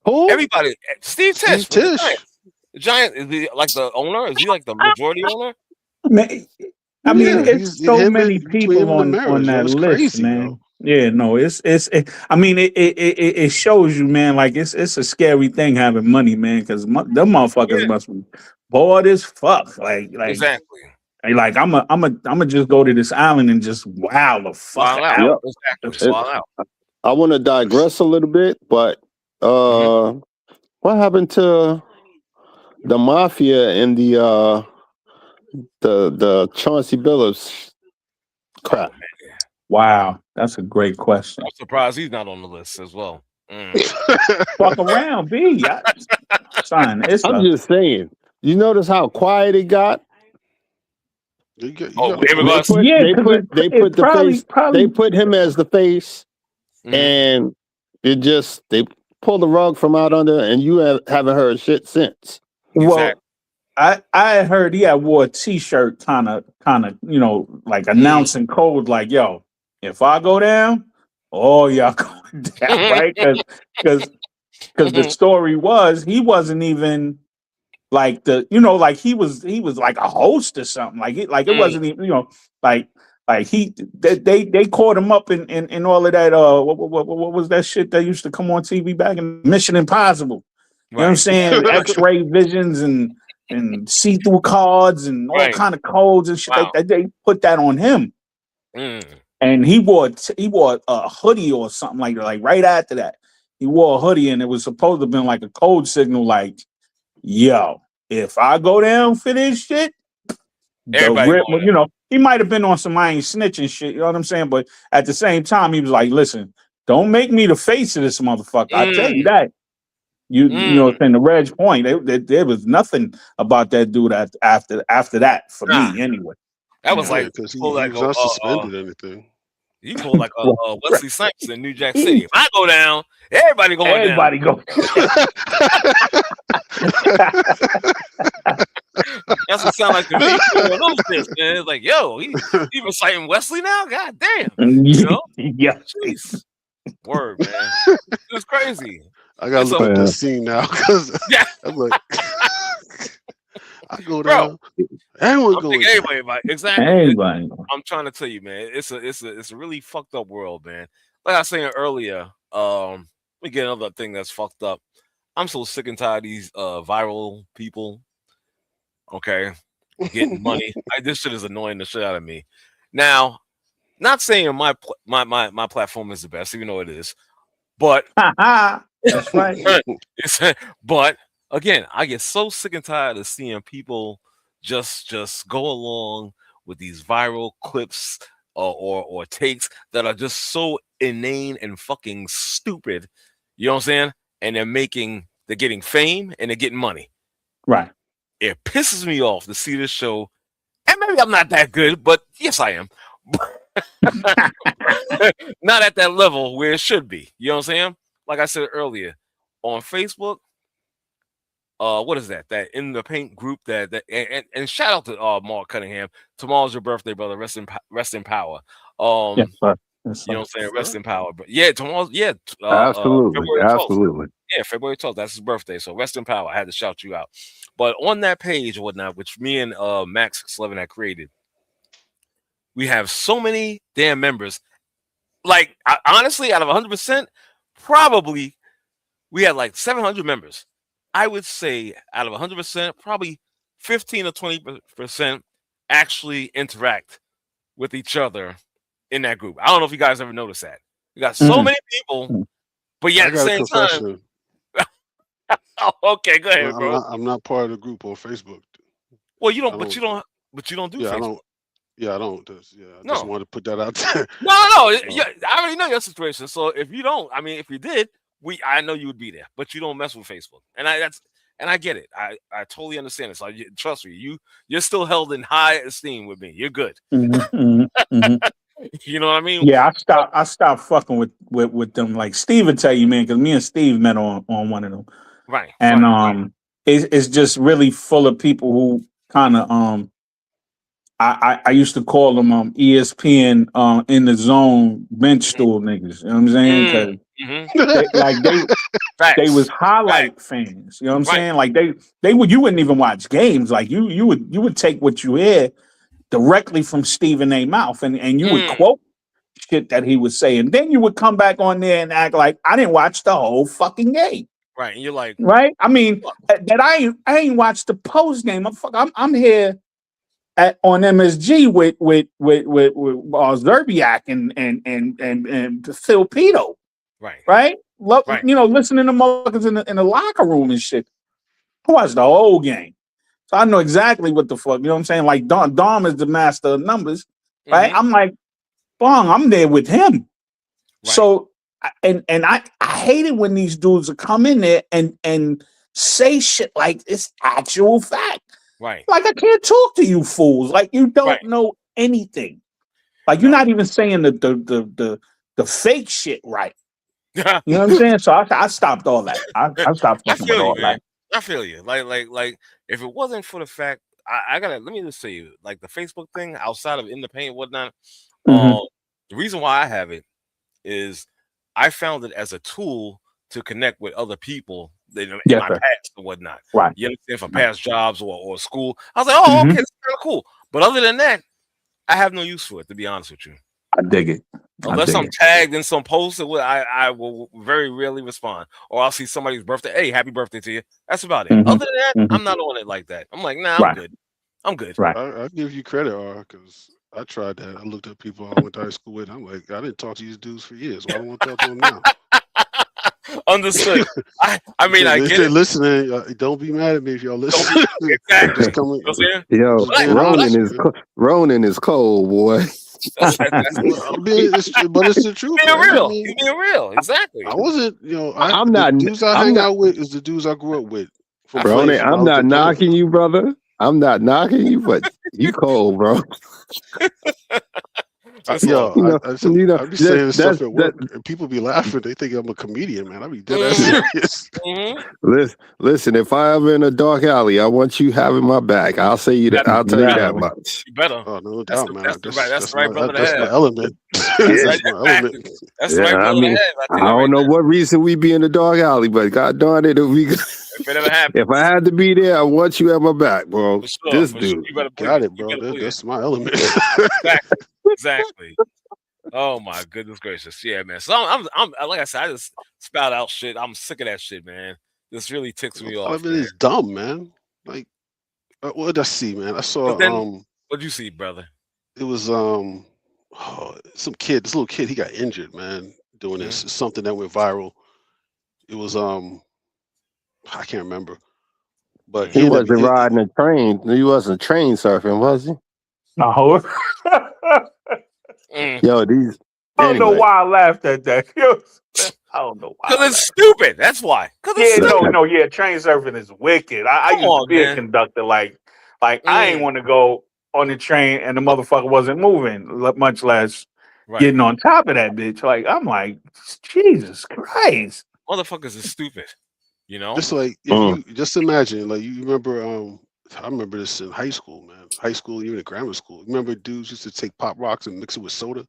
Who? Everybody. Steve Tisch. The Giant. Is he like the owner? Is he like the majority owner? I mean, it's so many people on that list, crazy, man. Bro. Yeah, no, it's. I mean, it shows you, man. Like it's a scary thing having money, man, because them motherfuckers must be bored as fuck. Like exactly. Like I'm just go to this island and just wow the fuck out. Yep. Exactly. I want to digress a little bit, but what happened to the mafia and the the Chauncey Billups crap. Wow, that's a great question. I'm surprised he's not on the list as well. Fuck around, B. Son, I'm just saying. You notice how quiet it got? They put the face. They put him as the face, and they pulled the rug from out under, and you haven't heard shit since. Well, I heard he had wore a T-shirt, kind of, like announcing code, like, "Yo, if I go down, y'all going down," right? Because the story was he wasn't even like like he was like a host or something. Like it wasn't even they caught him up in all of that. What was that shit that used to come on TV back in Mission Impossible? You know what I'm saying? X-ray visions and see-through cards and all kind of codes and shit. Wow. They put that on him, and he wore a hoodie or something like that. Like right after that, he wore a hoodie, and it was supposed to have been like a code signal, like, "Yo, if I go down for this shit, he might have been on some I ain't snitching shit. You know what I'm saying? But at the same time, he was like, "Listen, don't make me the face of this motherfucker. I tell you that." You know, in the Reg point, there was nothing about that dude after that for me anyway. That was like because he was not suspended or anything. You pulled like a Wesley Snipes in New Jack City. If I go down, everybody going down. Everybody go. That's what sound like to me. Man. It's like, yo, he reciting Wesley now? God damn. You know? Yeah. Jeez. Word, man. It's crazy. I gotta look at this scene now because I'm like, I go down. Everyone goes. Everybody, exactly. Everybody. I'm trying to tell you, man. It's a really fucked up world, man. Like I was saying earlier, let me get another thing that's fucked up. I'm so sick and tired of these viral people. Okay, getting money. This shit is annoying the shit out of me. Now, not saying my platform is the best, even though it is, but that's right. But again, I get so sick and tired of seeing people just go along with these viral clips or takes that are just so inane and fucking stupid. You know what I'm saying? And they're getting fame and they're getting money. Right. It pisses me off to see this show. And maybe I'm not that good, but yes, I am. Not at that level where it should be. You know what I'm saying? Like I said earlier, on Facebook, what is that? That in the paint group and shout out to Mark Cunningham. Tomorrow's your birthday, brother. Rest in power. Yes, sir. You know what I'm saying? Rest in power. But yeah, tomorrow's absolutely. Yeah, February 12th. That's his birthday. So rest in power. I had to shout you out. But on that page or whatnot, which me and Max 11 had created, we have so many damn members. Like, honestly, out of 100%, probably we had like 700 members. I would say out of 100%, probably 15 or 20% actually interact with each other in that group. I don't know if you guys ever noticed that. We got so many people, but yet at the same time. Okay, go ahead, bro. I'm not part of the group on Facebook. Well, you don't do Facebook. I don't. I just want to put that out there. No. I already know your situation. So if you don't, I mean, if you did, I know you would be there, but you don't mess with Facebook, and I get it. I totally understand it. So trust me, you're still held in high esteem with me. You're good. You know what I mean? Yeah, I stopped fucking with them. Like Steve would tell you, man, because me and Steve met on one of them. Right. And it's just really full of people who kind of I used to call them ESPN in the zone bench stool niggas. You know what I'm saying? They was highlight fans. You know what I'm saying? Like you wouldn't even watch games. Like you would take what you hear directly from Stephen A. mouth and you would quote shit that he would say, and then you would come back on there and act like I didn't watch the whole fucking game. Right, and you're like, right? I mean, that I ain't watched the post game. I'm here on MSG with Zerbiak and Phil Pito. Right. You know, listening to motherfuckers in the locker room and shit. I watched the whole game. So I know exactly what the fuck, you know what I'm saying? Like Dom is the master of numbers, right? I'm like, Bong, I'm there with him. Right. So and I hate it when these dudes come in there and say shit like it's actual fact. Right. Like I can't talk to you fools. Like you don't know anything. Like you're not even saying the fake shit right. You know what I'm saying? So I stopped all that. I stopped fucking with all that. I feel you. Like if it wasn't for the fact, I gotta let me just say, like the Facebook thing outside of in the paint and whatnot. The reason why I have it is I found it as a tool to connect with other people in my past and whatnot. Right. You understand, from past jobs or school. I was like, oh, okay, that's kind of cool. But other than that, I have no use for it, to be honest with you. I dig it. Unless I'm tagged in some post, I will very rarely respond. Or I'll see somebody's birthday. Hey, happy birthday to you. That's about it. Other than that, I'm not on it like that. I'm like, nah, I'm good. I'm good. Right. I give you credit, because I tried that. I looked at people I went to high school with. I'm like, I didn't talk to these dudes for years. Why don't I want to talk to them now? Understood. I mean, I get it. Listening, don't be mad at me if y'all listen. Exactly. Just come in. Yo, Ronan is cold, boy. But it's the truth. Being real. He's being real. Exactly. I wasn't, I'm not. The dudes I hang out with is the dudes I grew up with. Ronan, I'm not knocking you, brother. I'm not knocking you, but you cold, bro. I be saying this stuff at work, and people be laughing. They think I'm a comedian, man. I be dead ass serious. Listen, if I ever in a dark alley, I want you having my back. I'll say you that. I'll tell you that much. You better. Oh, no doubt, man. That's right, brother. That's my element. That's my element. That's right, brother. I mean, I don't know what reason we be in the dark alley, but God darn it, if it ever happens. If I had to be there, I want you at my back, bro. Sure, this dude. You got it, bro. That's my element. Exactly. Oh my goodness gracious. Yeah, man. So I'm like I said, I just spout out shit. I'm sick of that shit, man. This really ticks me off. I mean, it's dumb, man. Like, what did I see, man? I saw what'd you see, brother? It was some kid, this little kid, he got injured, man, doing this. It's something that went viral. It was I can't remember. But he wasn't riding a train. He wasn't train surfing, was he? No. Yo, these. I don't know why I laughed at that. I don't know why. Because it's stupid. That's why. Train surfing is wicked. I used to be a conductor. Like I ain't want to go on the train and the motherfucker wasn't moving, much less getting on top of that bitch. Like I'm like, Jesus Christ. Motherfuckers is stupid. You know? Just like if you just imagine, like you remember I remember this in high school, man. High school, even in grammar school. Remember dudes used to take Pop Rocks and mix it with soda?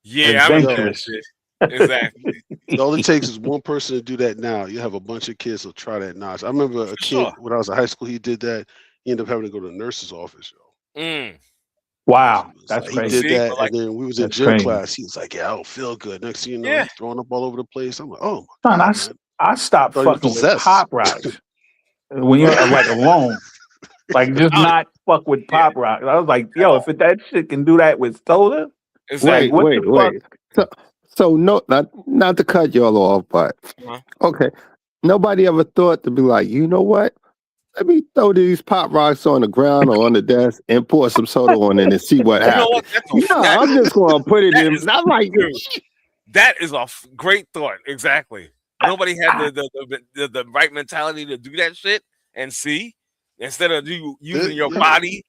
Yeah, I remember that shit. Exactly. All it takes is one person to do that now. You have a bunch of kids who'll try that notch. I remember a kid when I was in high school, he did that. He ended up having to go to the nurse's office, yo. Wow. That's crazy. He did that, and then we was in gym class. He was like, yeah, I don't feel good. Next thing you know, he's throwing up all over the place. I'm like, oh my God, man. I stopped fucking with Pop Rocks. When you're like alone, like just not fuck with Pop Rock. I was like, yo, if that shit can do that with soda, wait. So no, not to cut y'all off, but okay. Nobody ever thought to be like, you know what? Let me throw these Pop Rocks on the ground or on the desk and pour some soda on it and see what happens. I'm just gonna put it in. I'm like, that is a great thought. Exactly. Nobody had the right mentality to do that shit and see instead of you using your body.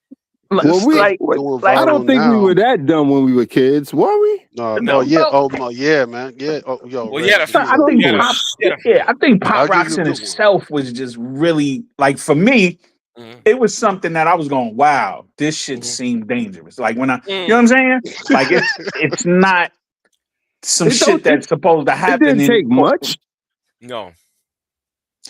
I don't think we were that dumb when we were kids, were we? No, yeah. Oh, no, yeah, man. Yeah. Oh, yo. Well, I think Pop Rocks in itself was just really like for me. It was something that I was going, wow, this shit seemed dangerous. Like when you know what I'm saying? Like it's not some shit that's supposed to happen. It didn't take much. No.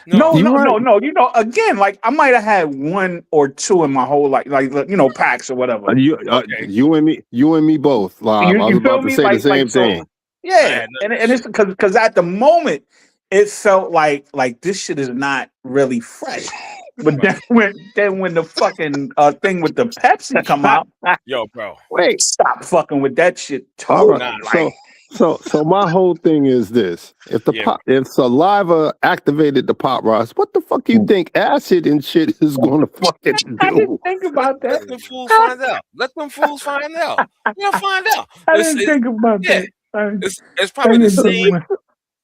You know, again, like I might have had one or two in my whole life, like packs or whatever. You and me both. I was about to say the same thing. Yeah, and it's because at the moment it felt like this shit is not really fresh. But then when the fucking thing with the Pepsi come out, yo, bro, wait, stop fucking with that shit. All right, So my whole thing is this: if saliva activated the pop rocks, what the fuck you think acid and shit is going to fucking I didn't do? think about that. Let them fools find out. Let them fools find out. They'll find out. I didn't think about that. It's probably the same.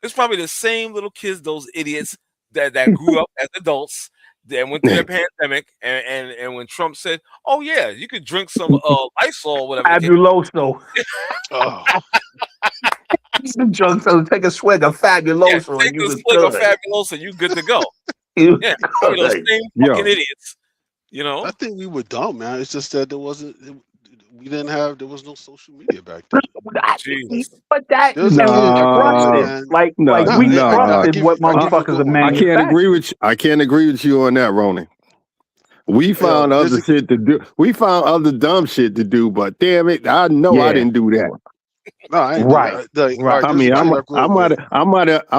It's probably the same little kids, those idiots that grew up as adults that went through their pandemic, and when Trump said, "Oh yeah, you could drink some Lysol or whatever." Fabuloso. So take a swig of Fabuloso take and you a was swig of good. Fabuloso, you good to go. Yeah, probably those same fucking idiots. You know, I think we were dumb, man. It's just that there was no social media back then. But that was trusted. Like we trusted what motherfuckers are manufacturing. I can't agree with you on that, Ronnie. We found other shit to do. We found other dumb shit to do, but damn it, I know I didn't do that. No, I ain't right. I mean, I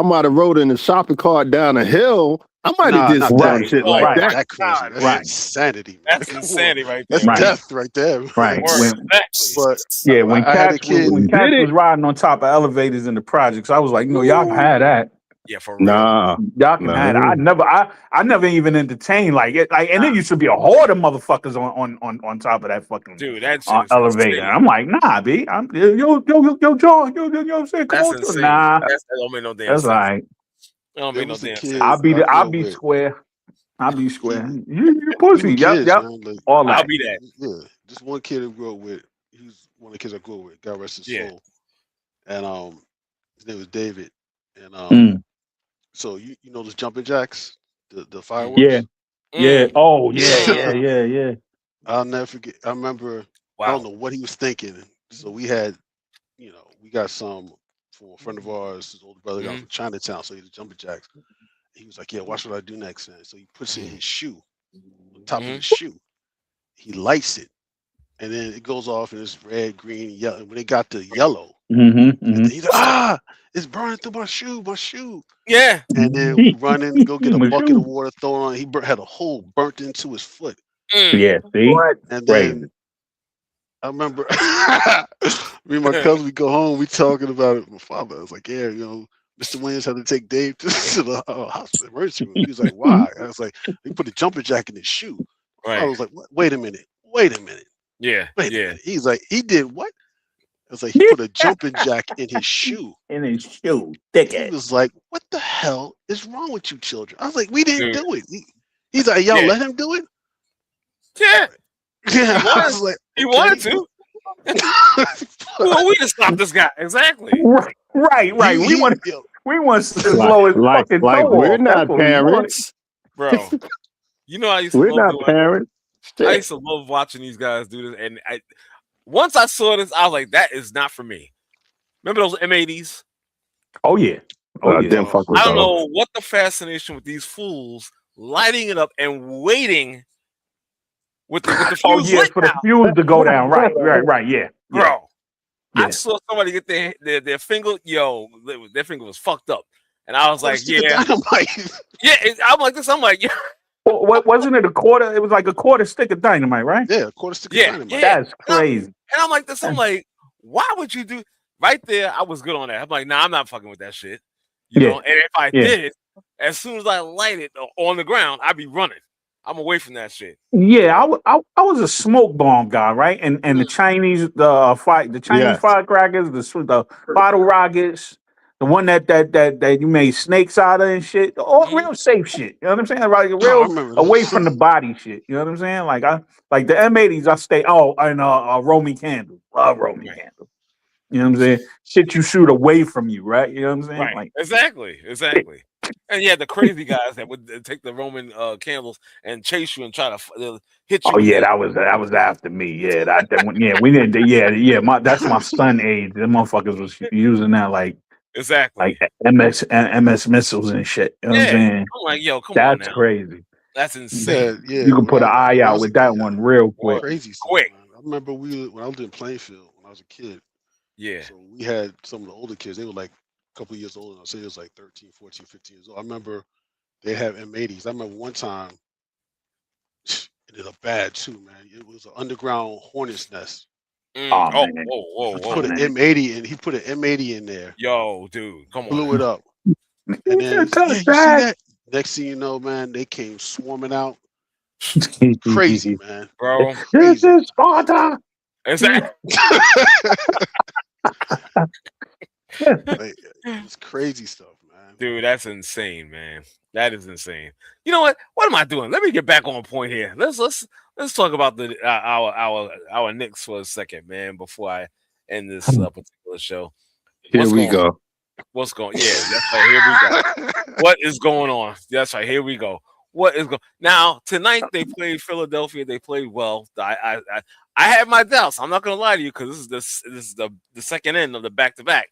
might have rode in the shopping cart down a hill. I might have did some dumb shit like that. That's crazy. That's insanity. That's insanity right there. That's death right there. Right. When Cats was riding on top of elevators in the projects, I was like, no, y'all can have that. Yeah, for real. Nah, y'all can have it. I never even entertained and then used to be a horde of motherfuckers on top of that fucking elevator. I'm like, nah, B. Yo, John, yo, I'm saying, come on, insane. Nah, that don't make no damn that's sense. right. That don't make no damn sense. I'll be square. I'll be square. You pussy. Yep. All that. I'll be that. Yeah, just one kid I grew up with. He was one of the kids I grew up with. God rest his soul. And his name was David. And so you know those jumping jacks, the fireworks. Yeah. Oh yeah. I'll never forget. I remember. I don't know what he was thinking. So we had, we got some from a friend of ours. His older brother got from Chinatown. So he had the jumping jacks. He was like, "Yeah, watch what I do next." And so he puts it in his shoe, on top of his shoe. He lights it, and then it goes off and it's red, green, yellow. And when it got to yellow, he's like, it's burning through my shoe. Yeah. And then we run in, go get a bucket of water, throw it on. He had a hole burnt into his foot. Yeah, see? What? And then I remember me and my cousin, we go home, we talking about it. My father was like, yeah, Mr. Williams had to take Dave to the hospital emergency room. He was like, why? I was like, he put a jumping jack in his shoe. Right. I was like, wait a minute. Yeah. Wait a minute. He's like, he did what? I was like, he put a jumping jack in his shoe. Dickhead. He was like, what the hell is wrong with you children? I was like, we didn't do it. He's like, y'all let him do it? Yeah. Yeah. I was like, he wanted to. Well, we just stopped this guy. Exactly. Right. We want to blow his fucking toe off. We're not parents. Bro. You know I used to We're not parents. I used to love watching these guys do this. And once I saw this, I was like, that is not for me. Remember those M80s? Oh, yeah. I don't know what the fascination with these fools lighting it up and waiting with the fuse for the fuse to go down. Right. Yeah. Bro. I saw somebody get their finger, their finger was fucked up. And I was like, I'm like this. I'm like, yeah. What wasn't it a quarter? It was like a quarter stick of dynamite, right? Yeah, a quarter stick of dynamite. That's crazy. And I'm like this. I'm like, why would you do right there? I was good on that. I'm like, nah, I'm not fucking with that shit. You know, and if I did, as soon as I light it on the ground, I'd be running. I'm away from that shit. Yeah, I was a smoke bomb guy, right? And the Chinese firecrackers, the bottle rockets, the one that you made snakes out of and shit, all real safe shit. You know what I'm saying? Like real away from the body shit. You know what I'm saying? Like the M80s, I stay. And Roman candles, Roman candles. You know what I'm saying? Shit you shoot away from you, right? You know what I'm saying? Right. Like exactly. And the crazy guys that would take the Roman candles and chase you and try to hit you. Oh yeah, that was after me. Yeah, we didn't. Yeah. That's my son age. The motherfuckers was using that like MS missiles and shit. You know what I'm saying? I'm like, yo, come on. That's crazy. That's insane. Yeah. You can put an eye out with that one real quick. Crazy stuff, man. I remember when I lived in Plainfield when I was a kid. Yeah. So we had some of the older kids. They were like a couple of years older. I'll say it was like 13, 14, 15 years old. I remember they have M80s. I remember one time, it was bad too, man. It was an underground hornet's nest Oh, whoa. Put an M80 in. He put an M80 in there. Yo, dude, come on. Blew it up. And then, you see that? Next thing you know, man, they came swarming out. Crazy, man. Bro. This is Sparta. It's crazy stuff, man. Dude, that's insane, man. That is insane. You know what? What am I doing? Let me get back on point here. Let's talk about the our Knicks for a second, man. Before I end this particular show. Here we go. What's going? Yeah, that's right. Here we go. What is going on? That's right. Here we go. What is going? Now tonight they played Philadelphia. They played well. I had my doubts. I'm not gonna lie to you because this is the second end of the back-to-back.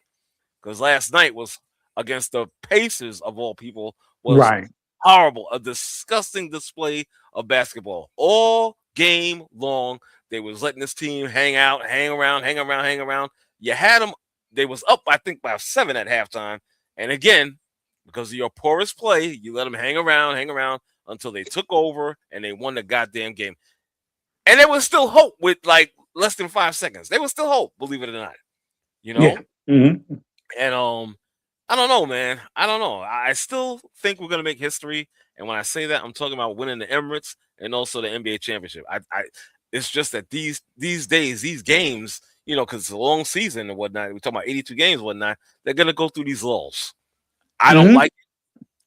Because last night was against the Pacers of all people was horrible, a disgusting display of basketball all game long. They was letting this team hang around. You had them. They was up, I think, by 7 at halftime. And again, because of your porous play, you let them hang around until they took over and they won the goddamn game. And there was still hope with like less than 5 seconds. There was still hope, believe it or not. You know? Yeah. Mm-hmm. And I don't know, man. I don't know. I still think we're gonna make history. And when I say that, I'm talking about winning the Emirates and also the NBA championship. It's just that these days, these games, you know, because it's a long season and whatnot. We're talking about 82 games and whatnot. They're gonna go through these lulls. I don't like it.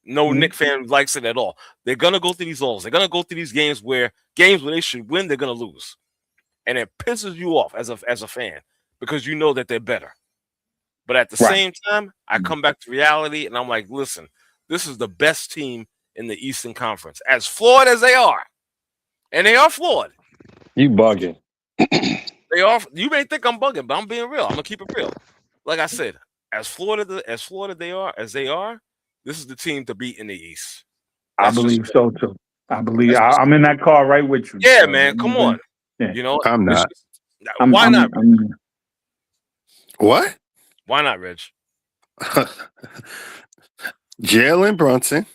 No Knicks fan likes it at all. They're gonna go through these lulls. They're gonna go through these games where they should win, they're gonna lose. And it pisses you off as a fan because you know that they're better. But at the same time, I come back to reality and I'm like, listen, this is the best team in the Eastern Conference, as flawed as they are. And they are flawed. You bugging. They are. You may think I'm bugging, but I'm being real. I'm gonna keep it real. Like I said, as flawed as they are, this is the team to beat in the East. I believe so too. I believe I'm in that car right with you. Yeah, man. Come on. Yeah. You know, I'm not. Why not? What? Why not, Reg? Jalen Brunson.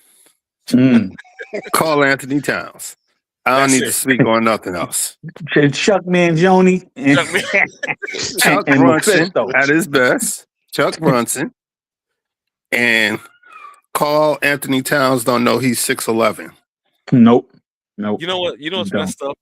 Carl Anthony Towns. I don't need to speak on nothing else. Chuck Mangione and Chuck Brunson at his best. Chuck Brunson and Carl Anthony Towns don't know he's 6'11". Nope. You know what? You know what's messed up?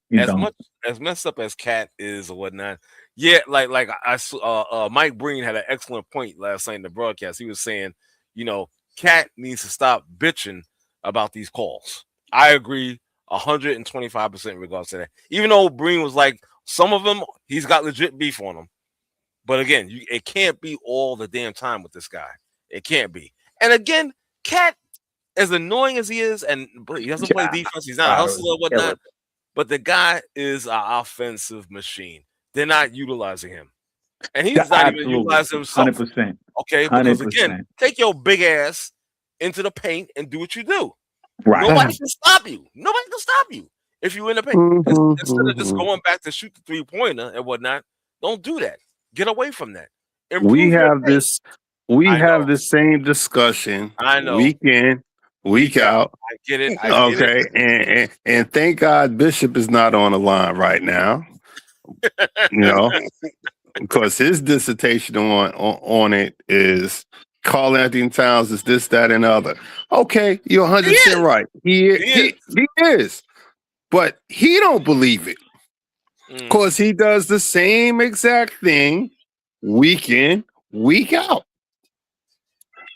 As messed up as Cat is or whatnot. Yeah, like I saw Mike Breen had an excellent point last night in the broadcast. He was saying, you know, Cat needs to stop bitching about these calls. I agree 125% in regards to that. Even though Breen was like, some of them, he's got legit beef on them. But again, it can't be all the damn time with this guy. It can't be. And again, Cat, as annoying as he is, and he doesn't play defense, he's not a hustler or whatnot, but the guy is an offensive machine. They're not utilizing him. And he's not even utilizing himself. 100%. Okay? Because again, take your big ass into the paint and do what you do. Right. Nobody can stop you. Nobody can stop you if you're in the paint. Instead of just going back to shoot the three-pointer and whatnot, don't do that. Get away from that. We have this same discussion. I know. Week in, week out. I get it. And thank God Bishop is not on the line right now. You know, because his dissertation on it is Carl Anthony Towns is this, that, and other. Okay, you're 100% right. He is. But he don't believe it. Because he does the same exact thing week in, week out.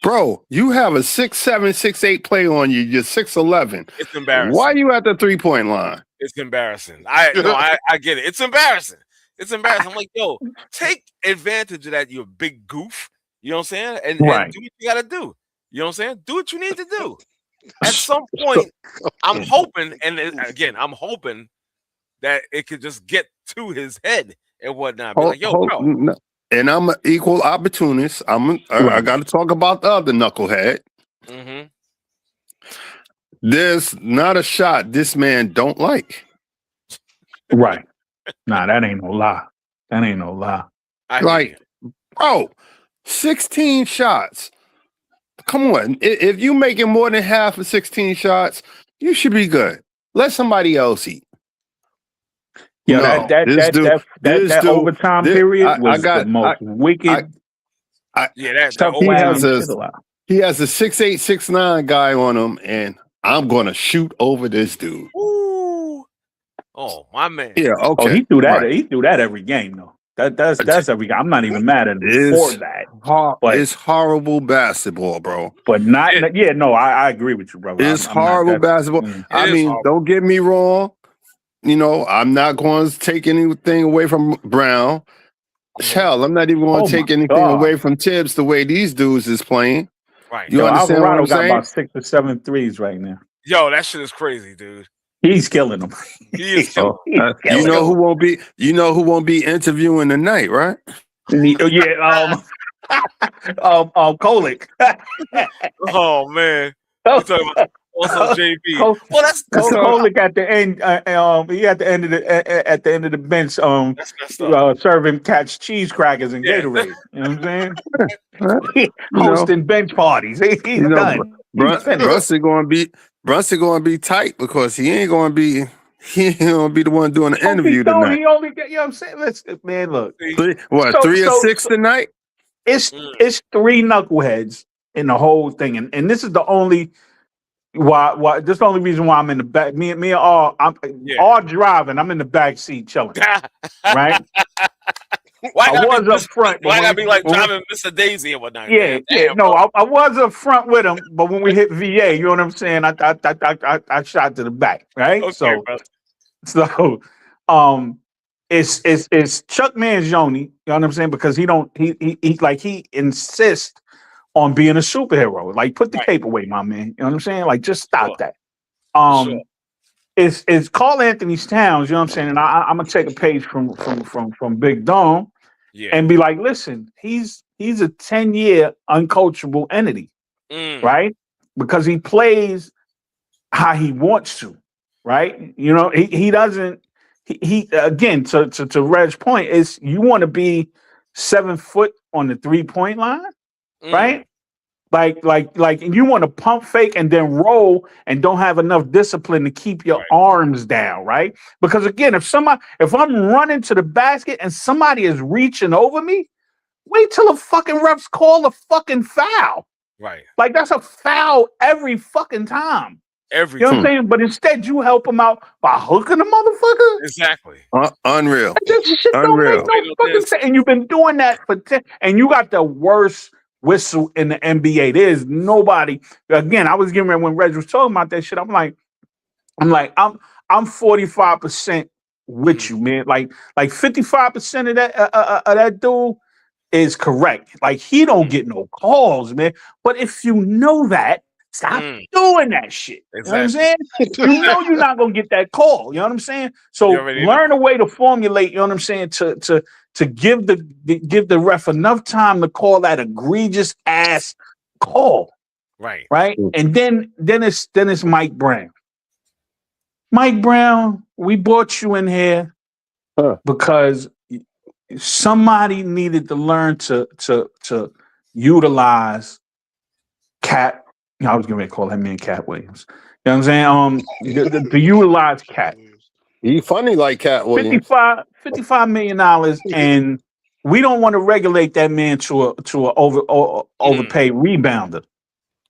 Bro, you have a 6'7", 6'8" play on you. You're 6'11". It's embarrassing. Why are you at the 3-point line? It's embarrassing. I get it. It's embarrassing. It's embarrassing. I'm like, yo, take advantage of that, you big goof. You know what I'm saying? And do what you got to do. You know what I'm saying? Do what you need to do. At some point, I'm hoping, and again, I'm hoping that it could just get to his head and whatnot. Be like, yo, bro. No. And I'm an equal opportunist. I got to talk about the other knucklehead. Mm-hmm. There's not a shot this man don't like. Right. Nah, that ain't no lie. That ain't no lie. Like, bro, 16 shots. Come on. If you making more than half of 16 shots, you should be good. Let somebody else eat. Yeah, No, that overtime period was the most wicked. He has a 6'8", 6'9" guy on him, and I'm gonna shoot over this dude. Ooh. Oh, my man. Yeah, okay. Oh, he threw that. Right. He threw that every game, though. That's every game. I'm not even mad at him for that. But it's horrible basketball, bro. But not. Yeah, no, I agree with you, brother. It's horrible basketball. I mean, don't get me wrong. You know, I'm not going to take anything away from Brown. Hell, I'm not even going to take anything away from Tibbs the way these dudes is playing. Right. You understand Alvarado what I'm saying? Got about 6 or 7 threes right now. Yo, that shit is crazy, dude. He's killing them. He is killing. You know who won't be? You know who won't be interviewing tonight, right? Yeah. Kolick. Oh man. You talking about also JB? Well, that's Kolick at the end. He at the end of the bench. Serving catch cheese crackers and Gatorade. You know what I'm saying? Hosting bench parties. He's done. Brunson going to be tight because he ain't going to be the one doing the interview tonight. He only get, you know what I'm saying? Listen, man, look. 3 or 6 tonight? It's 3 knuckleheads in the whole thing, and this is the only why this is the only reason why I'm in the back. Me and all driving. I'm in the back seat chilling. Right? I was up front. Why gotta be like driving Mr. Daisy and whatnot? Yeah. No, I was up front with him, but when we hit VA, you know what I'm saying? I shot to the back, right? Okay, so it's Chuck Mangione, you know what I'm saying? Because he insists on being a superhero. Like, put the cape away, my man. You know what I'm saying? Like, just stop that. It's Carl Anthony Towns, you know what I'm saying? And I'm gonna take a page from Big Dome and be like, listen, he's a 10-year uncoachable entity, right? Because he plays how he wants to, right? You know, he doesn't. He again, to Reg's point, is you want to be 7 foot on the 3-point line, right? Like, and you want to pump fake and then roll and don't have enough discipline to keep your arms down, right? Because again, if I'm running to the basket and somebody is reaching over me, wait till the fucking refs call a fucking foul. Right. Like, that's a foul every fucking time. You know what I'm saying? But instead, you help him out by hooking the motherfucker. Exactly. Unreal. This shit don't make no fucking sense. And you've been doing that for 10, and you got the worst whistle in the NBA. There's nobody. Again, I was getting ready when Reg was talking about that shit. I'm like, I'm 45% with you, man. Like 55% of that dude is correct. Like, he don't get no calls, man. But if you know that, stop doing that shit. You know what I'm saying? You know you're not gonna get that call. You know what I'm saying? So learn a way to formulate. You know what I'm saying? To give the ref enough time to call that egregious ass call. Right. Right. And then it's Mike Brown. Mike Brown, we brought you in here because somebody needed to learn to utilize Cat. I was going to call him man Cat Williams. You know what I'm saying? To utilize Cat. He funny like Cat Williams. $55 million, and we don't want to regulate that man to a overpaid rebounder,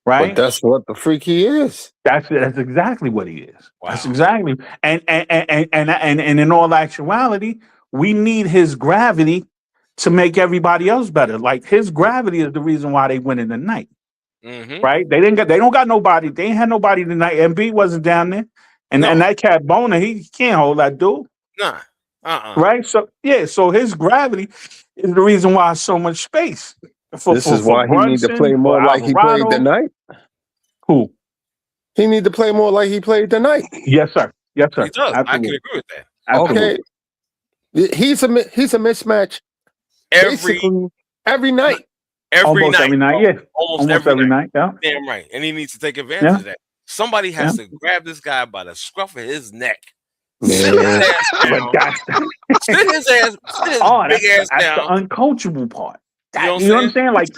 right? But that's what the freak he is. That's exactly what he is. Wow. That's exactly. And in all actuality, we need his gravity to make everybody else better. Like, his gravity is the reason why they win in the night. Right? They don't got nobody. They ain't had nobody tonight. Embiid wasn't down there. And that cat Bona, he can't hold that dude. Nah. Right? So his gravity is the reason why so much space. This is why he need to play more like he played tonight. Who? He need to play more like he played tonight. Yes, sir. Yes, sir. He does. Absolutely. I can agree with that. Absolutely. Okay. He's a mismatch every night. Almost every night, yeah. Almost every night. Yeah. Damn right. And he needs to take advantage of that. Somebody has to grab this guy by the scruff of his neck. Sit his ass down. Sit his big ass that's down. The uncoachable part. You know what I'm saying? Like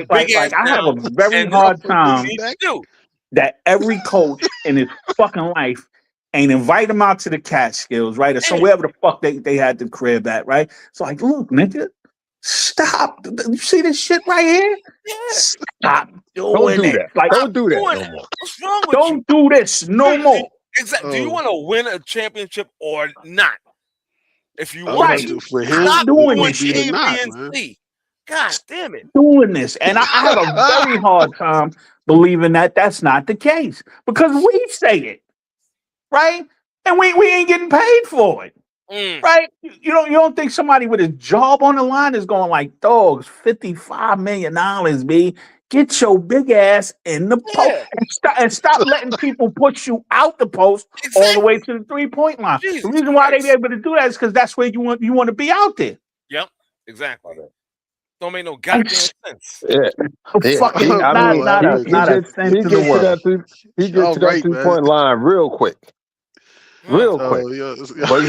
I have a very hard time that every coach in his fucking life and invite him out to the Catskills, right? Or so wherever the fuck they had the crib at, right? It's like, look, nigga, stop. You see this shit right here? Yeah. Stop doing Don't do it. that. Like, Don't do that no more. What's wrong with don't do this no more. Exactly. Do you want to win a championship or not? If you I'm want gonna to, do for him, stop doing doing this A, shit. B, Not, and man. C. God damn it. Doing this. And I have a very hard time believing that that's not the case. Because we say it, right? And we ain't getting paid for it. Right? You don't think somebody with a job on the line is going like, dogs, $55 million, B. Get your big ass in the post and stop letting people push you out the post all the way to the 3-point line. Jesus the reason why Christ. they be able to do that is because that's where you want to be out there. Yep, exactly. Don't make no goddamn sense. Yeah. Fucking not a sense in the world. He gets to that 3-point line real quick. Real quick. But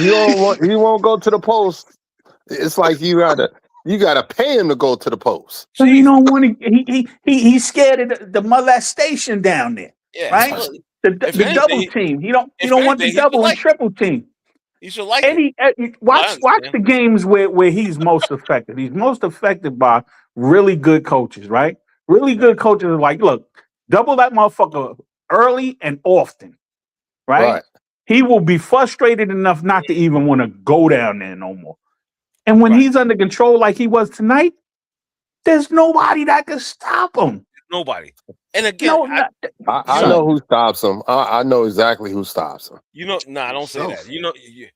he won't go to the post. It's like you gotta pay him to go to the post. So he don't want to. He's scared of the molestation down there, right? The double team. He don't want the double and triple team. He should like it. Watch the games where he's most effective. He's most effective by really good coaches, right? Really good coaches are like, look, double that motherfucker early and often, right? He will be frustrated enough not to even want to go down there no more. And when he's under control like he was tonight, there's nobody that can stop him. Nobody. And again, I know who stops him. I know exactly who stops him. Don't say that.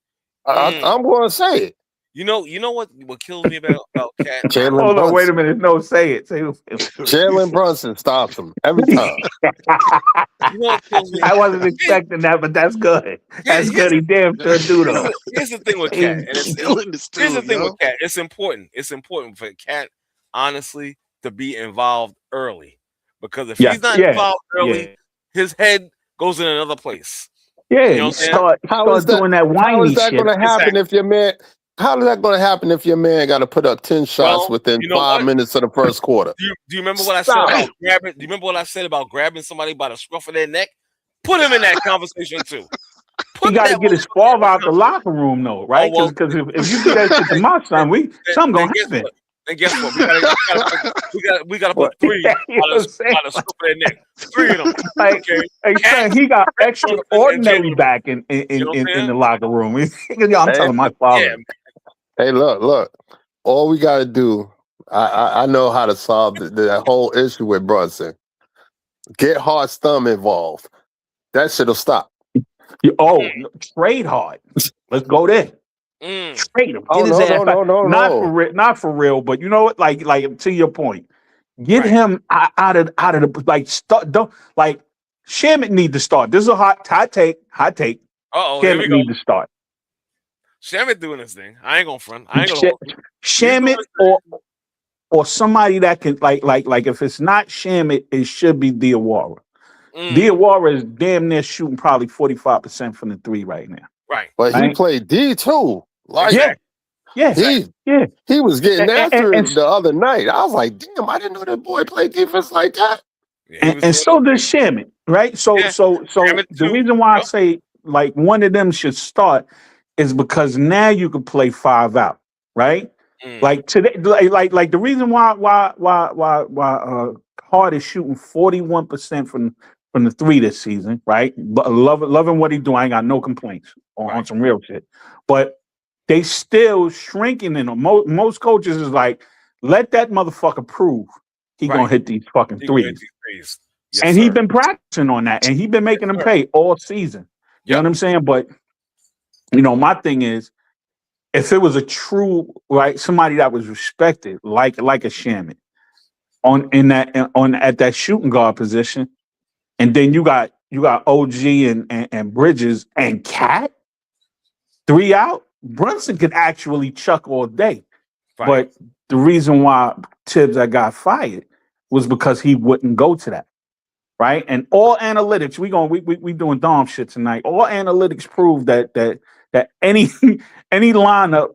I'm going to say it. You know what kills me about Cat? Hold on, wait a minute. No, say it. Jalen Brunson stops him every time. You know what kills me? I wasn't expecting that, but that's good. That's good. He damn sure do though. Here's the thing with Cat. Here's the thing with Cat. It's important. It's important for Cat, honestly, to be involved early. Because if he's not involved early, his head goes in another place. Yeah, you know start doing that whiny How is that shit. going to happen if your man? How is that going to happen if your man got to put up 10 shots within 5 minutes of the first quarter? Do you remember what I said about grabbing? Do you remember what I said about grabbing somebody by the scruff of their neck? Put him in that conversation too. He got to get his father out the locker room though, right? Because if you do that shit to my son, something gonna happen. And guess what? We gotta put 3 by the scruff of their neck. 3 of them. Son, he got extraordinary back in the locker room. I'm telling my father. Yeah. Hey, look. All we got to do, I know how to solve the whole issue with Brunson. Get Hart's thumb involved. That shit'll stop. Trade Hart. Let's go there. Trade him. Get his ass back. Not for real, but you know what? Like to your point, get him out of the Shamet need to start. This is a hot take. Shamet need to start. Shamet doing this thing. I ain't gonna front. Shamet or somebody that can like if it's not Shamet, it should be Diawara. Diawara is damn near shooting probably 45% from the 3 right now. Right. But he played D too. He was getting after it the other night. I was like, damn, I didn't know that boy played defense like that. And so does Shamet, right? So the reason why I say like one of them should start is because now you can play 5 out, right? Like today, like the reason why Hart is shooting 41% from the 3 this season, right? Loving what he's doing. I ain't got no complaints on some real shit. But they still shrinking in them. Most coaches is like, let that motherfucker prove he gonna hit these fucking 3s. Yes, and he's been practicing on that, and he's been making them pay all season. You know what I'm saying? But my thing is, if it was a true somebody that was respected, like a Shamet, at that shooting guard position, and then you got OG and Bridges and Cat 3 out, Brunson could actually chuck all day. But the reason why Tibbs got fired was because he wouldn't go to that. Right? And all analytics, we doing Dom shit tonight. All analytics prove that any lineup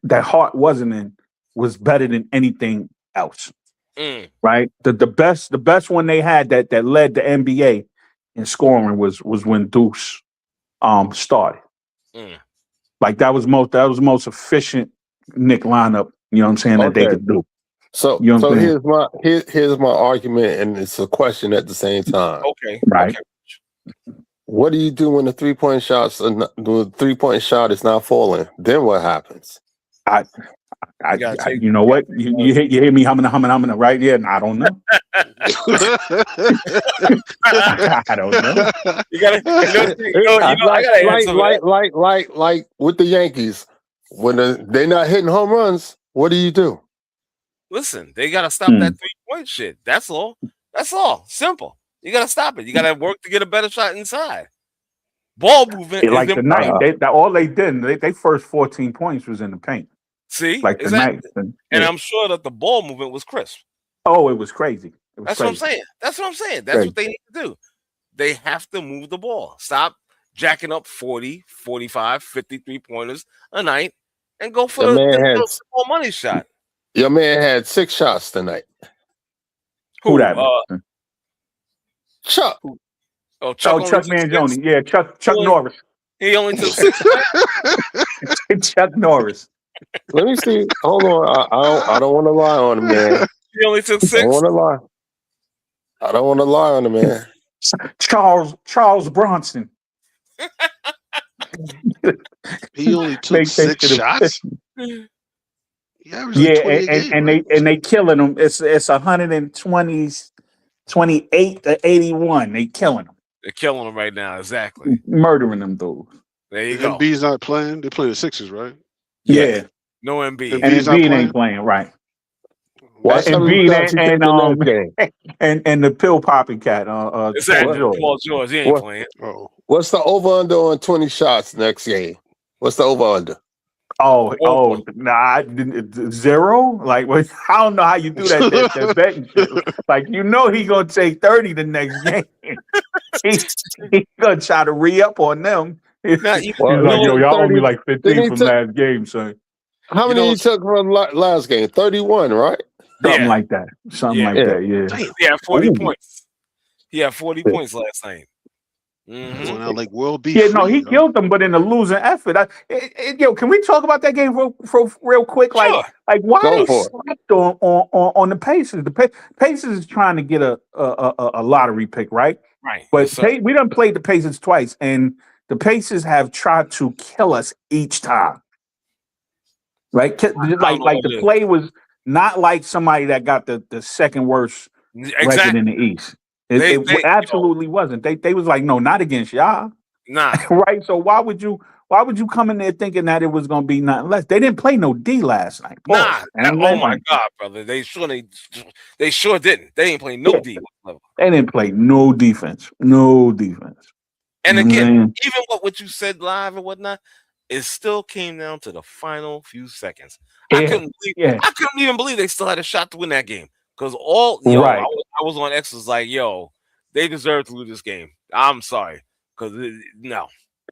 that Hart wasn't in was better than anything else. Right? The best one they had that led the NBA in scoring was when Deuce started. Like that was the most efficient Knick lineup, you know what I'm saying, that they could do. So, you know here's my argument, and it's a question at the same time. Okay. Right. Okay. What do you do when the 3-point shots the 3-point shot is not falling? Then what happens? You know what? You hear me humming, right? Yeah, I don't know. I don't know. You gotta, I gotta answer like with the Yankees, when they're not hitting home runs, what do? Listen, they gotta stop that 3-point shit. That's all. That's all. Simple. You gotta stop it. You gotta work to get a better shot inside. Ball movement like is the night. All they did, they first 14 points was in the paint. See, like exactly. The night. And I'm sure that the ball movement was crisp. Oh, it was crazy. That's what I'm saying. That's what they need to do. They have to move the ball. Stop jacking up 40, 45, 53 pointers a night and go for the small money shot. Your man had 6 shots tonight. Who that? Chuck. Oh, Chuck Mangione. Yeah, Chuck Norris. He only took 6. Chuck Norris. Let me see. Hold on. I don't want to lie on him, man. He only took 6. I don't want to lie on him, man. Charles Bronson. He only took 6 shots. Yeah, and they killing them. It's 120, 28 to 81. They killing them. They're killing them right now. Exactly. Murdering them dudes. There you go. Embiid's not playing. They're playing the Sixers, right? Yeah. No Embiid. And Embiid ain't playing, right? Well, Embiid and the pill popping cat. Paul George. He ain't playing. What's the over under on 20 shots next game? What's the over under? Nah, 0. Like, I don't know how you do that betting shit. Like, you know, he gonna take 30 the next game. He gonna try to re-up on them. He's like, y'all owe me like 15 from last game, son. How many he took from last game? 31, right? Something like that. Yeah. He had 40 points. He had 40 points last night. Going out like world beef. Yeah, no, he killed them, but in a losing effort. Can we talk about that game real quick? Like, why they slept on the Pacers? The Pacers is trying to get a lottery pick, right? Right. But we done played the Pacers twice, and the Pacers have tried to kill us each time. Right? Like the play was not like somebody that got the second worst record in the East. It absolutely wasn't. They was like, no, not against y'all. Nah. Right. So why would you come in there thinking that it was gonna be nothing less? They didn't play no D last night. Nah. Oh my God, brother. They sure didn't. They ain't playing no D. They didn't play no defense. No defense. And again, even what you said live and whatnot, it still came down to the final few seconds. I couldn't even believe they still had a shot to win that game. Because I was on X was like, they deserve to lose this game. I'm sorry. Because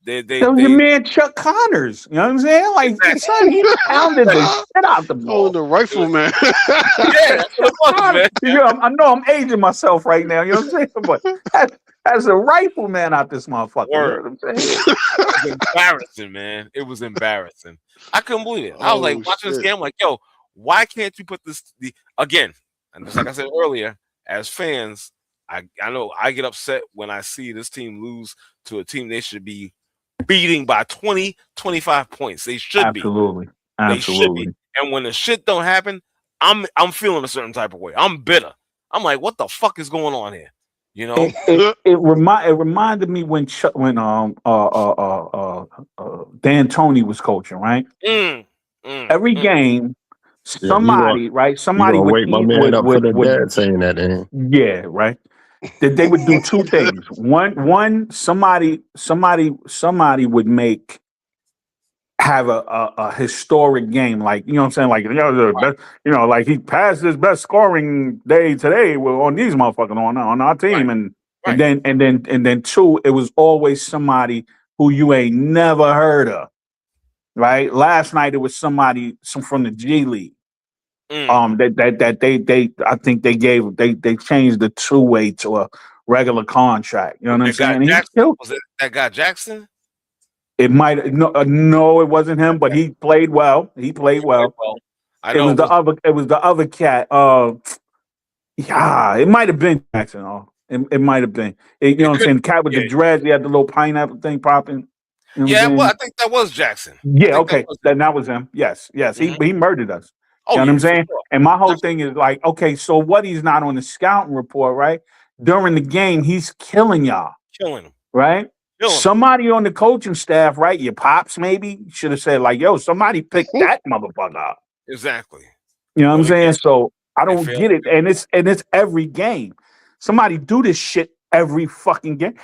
your man Chuck Connors. You know what I'm saying? Like, son, he pounded the shit out the ball. Oh, the rifleman. Yeah, that's what it was, man. I know I'm aging myself right now. You know what I'm saying? But as a rifleman out this motherfucker. You know what I'm saying? It was embarrassing, man. It was embarrassing. I couldn't believe it. I was like watching this game, I'm like, why can't you put this again? And just like I said earlier, as fans, I know I get upset when I see this team lose to a team they should be beating by 20, 25 points. They should be. Absolutely. They should be. And when the shit don't happen, I'm feeling a certain type of way. I'm bitter. I'm like, what the fuck is going on here? You know? It reminded me when Dan Toney was coaching, right? Every game. Somebody would wake my man up for the dad saying that. Yeah, right. That they would do two things. One, somebody would have a historic game, like, you know what I'm saying, like, like he passed his best scoring day today on these motherfuckers on our team, and then two, it was always somebody who you ain't never heard of. Right. Last night it was somebody from the G League. That I think they changed the 2-way to regular contract. You know what I'm saying? Was it that guy Jackson? It might no, it wasn't him, but he played well. He played well. I know it was the other cat. Yeah, it might have been Jackson. It might have been. You know what I'm saying? The cat with the dreads, he had the little pineapple thing popping. You know well, I think that was Jackson. Yeah, okay. That was him. Yes. Mm-hmm. He murdered us. Oh, you know what I'm saying? Sure. And my whole thing is like, okay, so what he's not on the scouting report, right? During the game, he's killing y'all. Killing him. Right? Somebody on the coaching staff, right? Your pops maybe should have said, like, yo, somebody pick that motherfucker up. Exactly. You know what I'm saying? So I don't get it. And it's every game. Somebody do this shit every fucking game.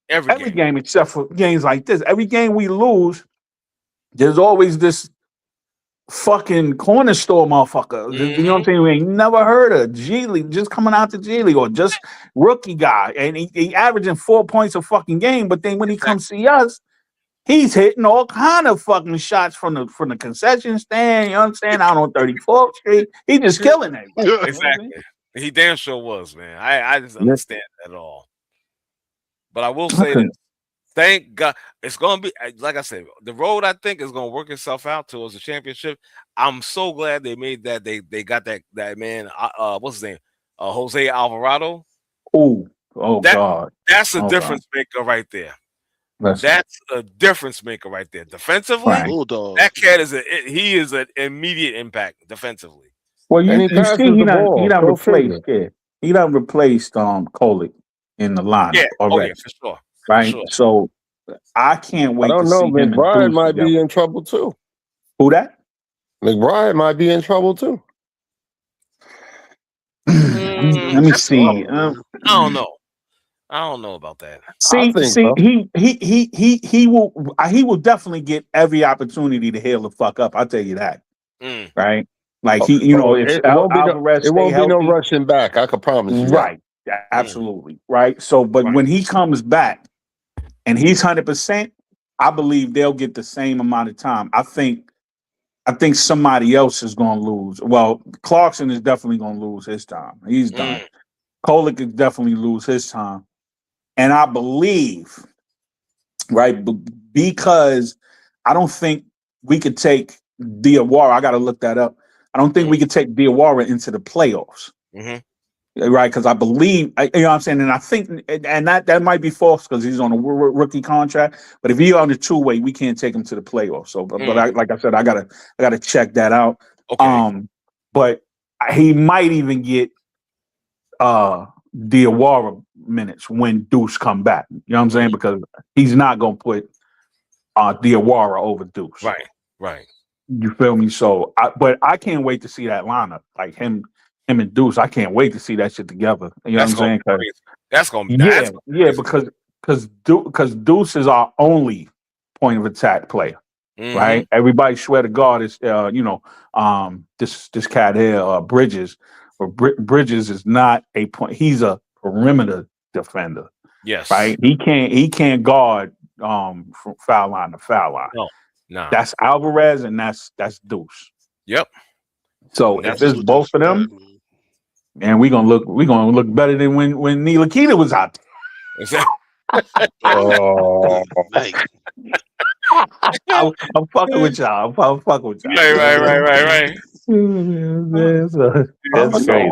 Every game except for games like this. Every game we lose, there's always this fucking corner store motherfucker. You know what I'm saying? We ain't never heard of G League, just coming out to G League or just rookie guy. And he averaging 4 points a fucking game, but then when he comes see us, he's hitting all kind of fucking shots from the concession stand, you know what I'm saying? Out on 34th Street. He just killing it. Exactly. He damn sure was, man. I just understand that at all. But I will say this. Thank God. It's going to be, like I said, the road I think is going to work itself out towards the championship. I'm so glad they made that. They got that man, what's his name? Jose Alvarado. God. That's a difference maker right there. That's a difference maker right there. Defensively, that cat is an immediate impact defensively. Well, you see, he done replaced Kolick in the lineup already. For sure. Right, for sure. So I can't wait. I don't know. McBride might be in trouble too. Who that? McBride might be in trouble too. Let me see. I don't know. I don't know about that. He will definitely get every opportunity to heal the fuck up. I'll tell you that. Right? Like if Alvarez it won't be healthy, no rushing back. I can promise you. Right. Absolutely. Right. So, but when he comes back and he's 100%, I believe they'll get the same amount of time. I think somebody else is going to lose. Well, Clarkson is definitely going to lose his time. He's done. Kolick could definitely lose his time. And I believe, right, because I don't think we could take Diawara. I got to look that up. I don't think we could take Diawara into the playoffs. Right, because I believe, you know what I'm saying, and I think, and that might be false because he's on a rookie contract. But if he's on the two-way, we can't take him to the playoffs. So, but like I said, I gotta check that out. Okay. But he might even get Diawara minutes when Deuce come back. You know what I'm saying? Because he's not gonna put Diawara over Deuce. Right. You feel me? So, but I can't wait to see that lineup, like him and Deuce. I can't wait to see that shit together. You know what I'm saying? That's gonna be because Deuce is our only point of attack player, right? Everybody swear to God is this cat here, Bridges, or Bridges is not a point. He's a perimeter defender. Yes, right. He can't guard from foul line to foul line. No, that's Alvarez and that's Deuce. Yep. So if it's both of them. And we're gonna look better than when Ntilikina was out there. I'm fucking with y'all. I'm fucking with y'all. Right. That's crazy.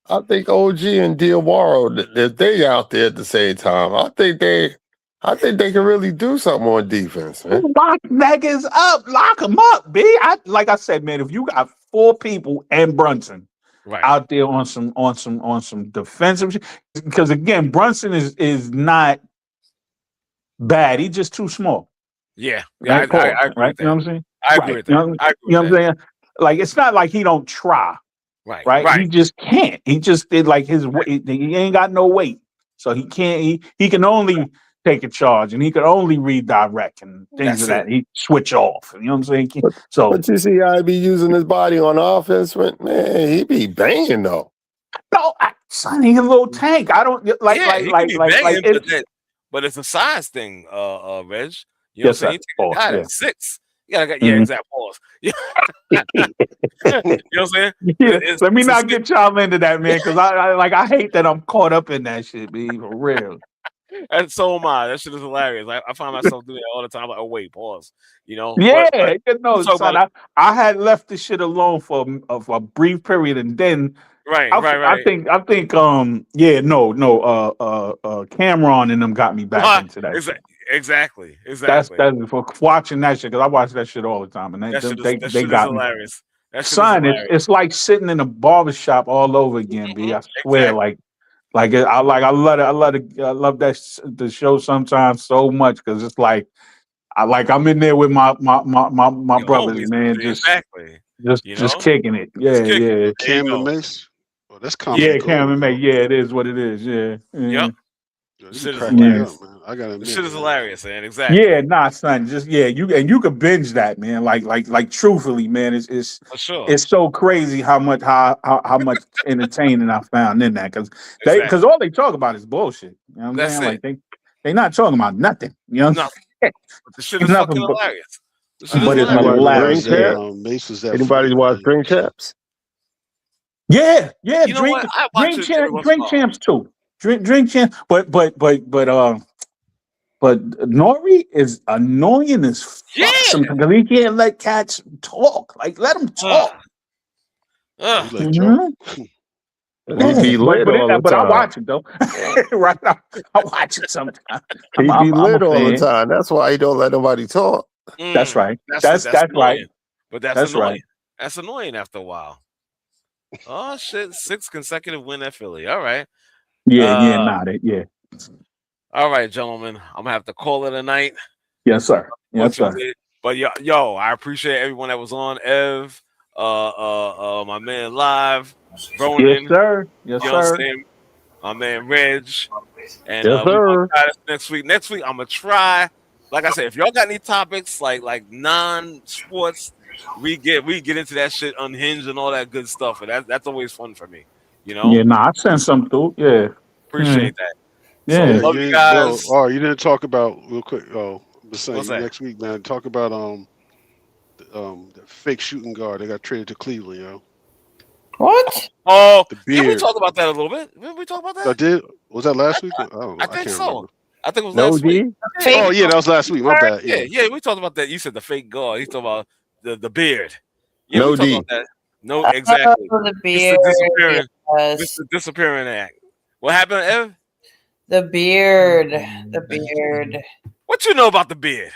I think OG and Diawara, if they out there at the same time, I think they can really do something on defense, man. Lock niggas up, lock them up, B. Like I said, man, if you got 4 people and Brunson. Out there on some defensive, because again, Brunson is not bad. He's just too small. Yeah, right? I agree. Right? You know what I'm saying? I agree with that. You know what I'm saying? Like it's not like he don't try. Right. He just can't. He just did like his weight. He ain't got no weight, so he can't. He can only take a charge, and he could only redirect and things of that. He switch off. You know what I'm saying? But you see how he be using his body on offense, man. He be banging though. No, son, he's a little tank. I don't like. But it's a size thing, Reg. You know what I'm saying? He take a guy at 6. Yeah, exact pause. Yeah. You know what I'm saying? Yeah, let me not get y'all into that, man, because I hate that I'm caught up in that shit, be for real. And so am I. That shit is hilarious. I find myself doing it all the time. Like, oh wait, pause. You know? Yeah, but son, I had left the shit alone for a brief period, and then I think Cameron and them got me back into that. Exactly. That's for watching that shit, because I watch that shit all the time, and they got me. Hilarious. Son, it's like sitting in a barbershop all over again, B. I swear, exactly. I love the show sometimes so much, because it's like I'm in there with my brothers, homies, man, just kicking it. Yeah. Cam and Mace. Oh, that's comedy. Yeah, Cam and Mace. Yeah, it is what it is. Yeah. Yep. Shit is hilarious. Up, man. I gotta admit, shit is hilarious, man. Exactly. Yeah, son. You could binge that, man. Like truthfully, man, it's for sure. It's so crazy how much entertaining I found in that, because all they talk about is bullshit. You know what I'm saying? Like they not talking about nothing. You know, nothing. But the shit is fucking hilarious. But it's hilarious. Anybody watch Drink Champs? Yeah. You know what? I watch Drink Champs too. Drink Champs, but Nori is annoying as fuck sometimes, because he can't let cats talk. Like, let them talk. He be lit all the time. But I watch it though. Right? I watch it sometimes. He be lit all the time. That's why he don't let nobody talk. That's right. That's right. But that's annoying. Right. That's annoying after a while. Oh shit! 6 consecutive win at Philly. All right. Yeah. All right, gentlemen. I'm gonna have to call it a night. Yes, sir. Yes, sir. But yo, I appreciate everyone that was on. Ev, my man Live, Ronan. Yes, sir. Yes, sir. My man Reg. And yes, sir. Next week I'm gonna try. Like I said, if y'all got any topics like non-sports, we get into that shit, unhinged and all that good stuff, and that's always fun for me. You know? Yeah, I sent some through. Yeah. Appreciate that. Yeah. So, love you guys. You didn't talk about real quick. I'm saying next week, man. Talk about the fake shooting guard that got traded to Cleveland, yo. What? Oh, did we talk about that a little bit? Did we talk about that? I did. Was that last week? I don't know. I think so. Remember. I think it was last week. Oh yeah, that was last week. My bad. Yeah, we talked about that. You said the fake guard. He's talking about the beard. Yeah, no we talked about that. No, exactly. The beard. It's the disappearing act. What happened, Ev? The beard. What you know about the beard?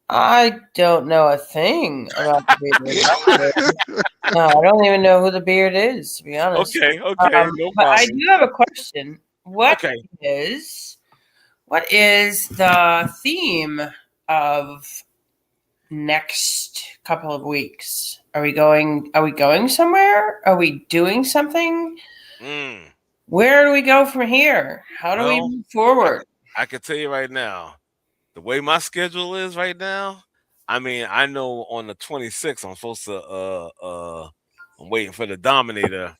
I don't know a thing about the beard. No, I don't even know who the beard is, to be honest. Okay, no problem. But I do have a question. What is the theme of next couple of weeks? Are we going somewhere? Are we doing something? Where do we go from here? How do we move forward? I can tell you right now, the way my schedule is right now, I mean, I know on the 26th I'm supposed to I'm waiting for the Dominator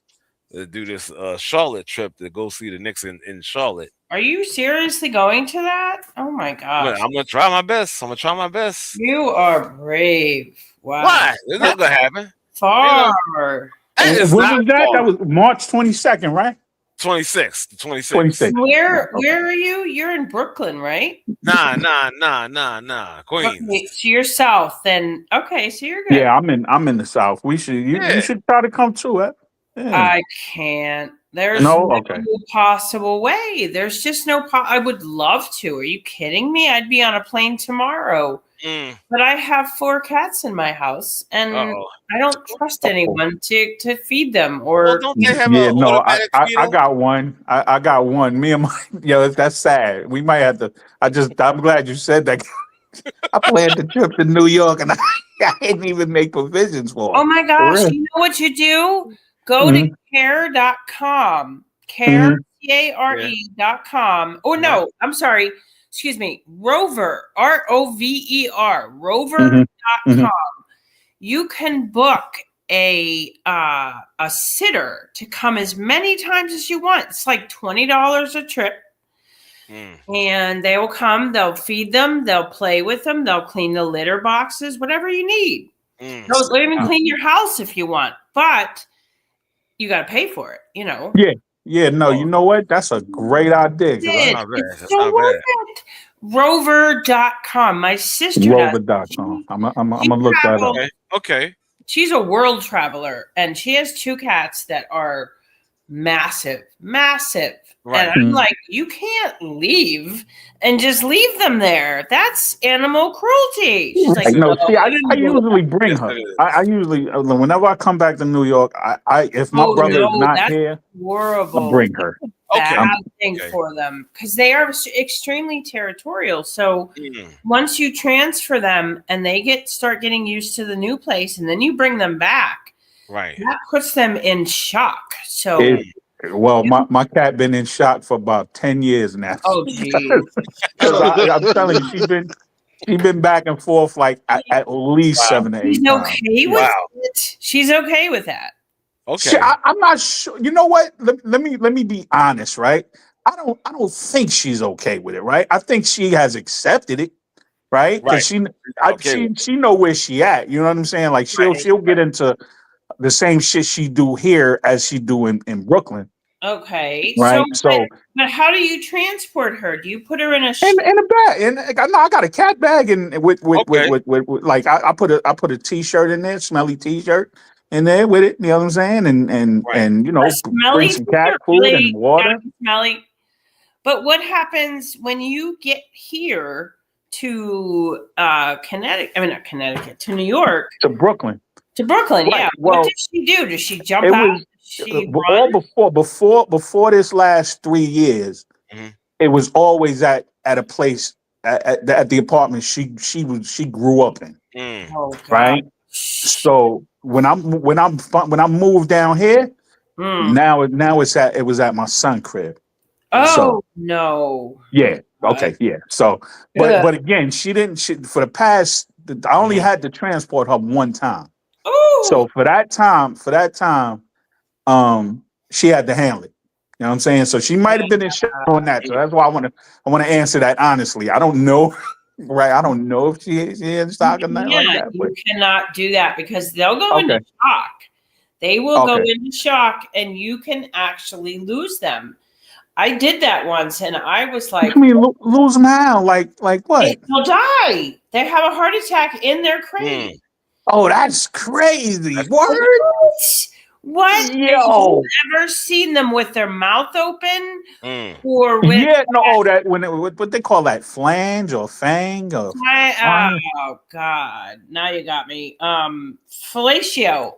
to do this Charlotte trip to go see the Knicks in Charlotte. Are you seriously going to that? Oh my gosh. I'm gonna try my best. You are brave. Wow. Why? It's not gonna happen. Far. When was that? That was March 22nd, right? 26th. Where are you? You're in Brooklyn, right? Nah. Queens. Okay, so you're south then. Okay, so you're good. Yeah, I'm in the south. You should try to come too, eh? Yeah. I can't. There's no possible way. There's just no I would love to. Are you kidding me? I'd be on a plane tomorrow. But I have 4 cats in my house, and I don't trust anyone to feed them. Or well, don't they have I got one. I got one. Me and my that's sad. We might have to. I'm glad you said that. I planned the trip to New York, and I didn't even make provisions for it. Oh my gosh! You know what you do? Go to care.com. Care, CARE.com. Oh no, I'm sorry. Excuse me, Rover, ROVER, Rover.com. You can book a sitter to come as many times as you want. It's like $20 a trip. And they will come, they'll feed them, they'll play with them, they'll clean the litter boxes, whatever you need. They'll even clean your house if you want, but you got to pay for it, you know? Yeah, no, you know what? That's a great idea. It's so worth it. Rover.com. My sister Rover.com. I'm going to look that up. Okay. She's a world traveler, and she has 2 cats that are massive. Right. And I'm like, you can't leave and just leave them there. That's animal cruelty. She's like, no, see, I usually bring her. I usually, whenever I come back to New York, if my brother is not here, horrible. I bring her. Bad thing for them because they are extremely territorial. So once you transfer them and they start getting used to the new place, and then you bring them back, right? That puts them in shock. So. Well, my cat been in shock for about 10 years now. Oh, geez. I'm telling you, she's been back and forth like at least 7 to 8 She's times. Okay with it. She's okay with that. Okay. I'm not sure. You know what? Let me be honest, right? I don't think she's okay with it, right? I think she has accepted it, right? Because she know where she at. You know what I'm saying? Like she'll get into the same shit she do here as she do in Brooklyn. Okay. Right. So but how do you transport her? Do you put her in a in a bag? And I got a cat bag and with like I put a t-shirt in there, smelly t-shirt in there with it. You know what I'm saying? And you know, bring some cat food and water. Smelly. But what happens when you get here to Connecticut? I mean, not Connecticut, to New York, to Brooklyn. Right. Yeah. Well, what does she do? Does she jump out? Before this last 3 years, it was always at a place at the apartment she grew up in. Right. So when I moved down here, now it was at my son's crib. No. Yeah. Okay. Yeah. So, but again, she for the past. I only had to transport her one time. So for that time, she had to handle it. You know what I'm saying? So she might have been in shock on that. So that's why I want to answer that honestly. I don't know, right? I don't know if she is in shock or not like that. You cannot do that because they'll go into shock. They will go into shock, and you can actually lose them. I did that once, and I was like, "What do you mean lose them how? Like what? They'll die. They have a heart attack in their crate." Oh, that's crazy. What? What? Yo. Have you ever seen them with their mouth open? Or with that what they call that, flange or fang or oh God. Now you got me. Fellatio.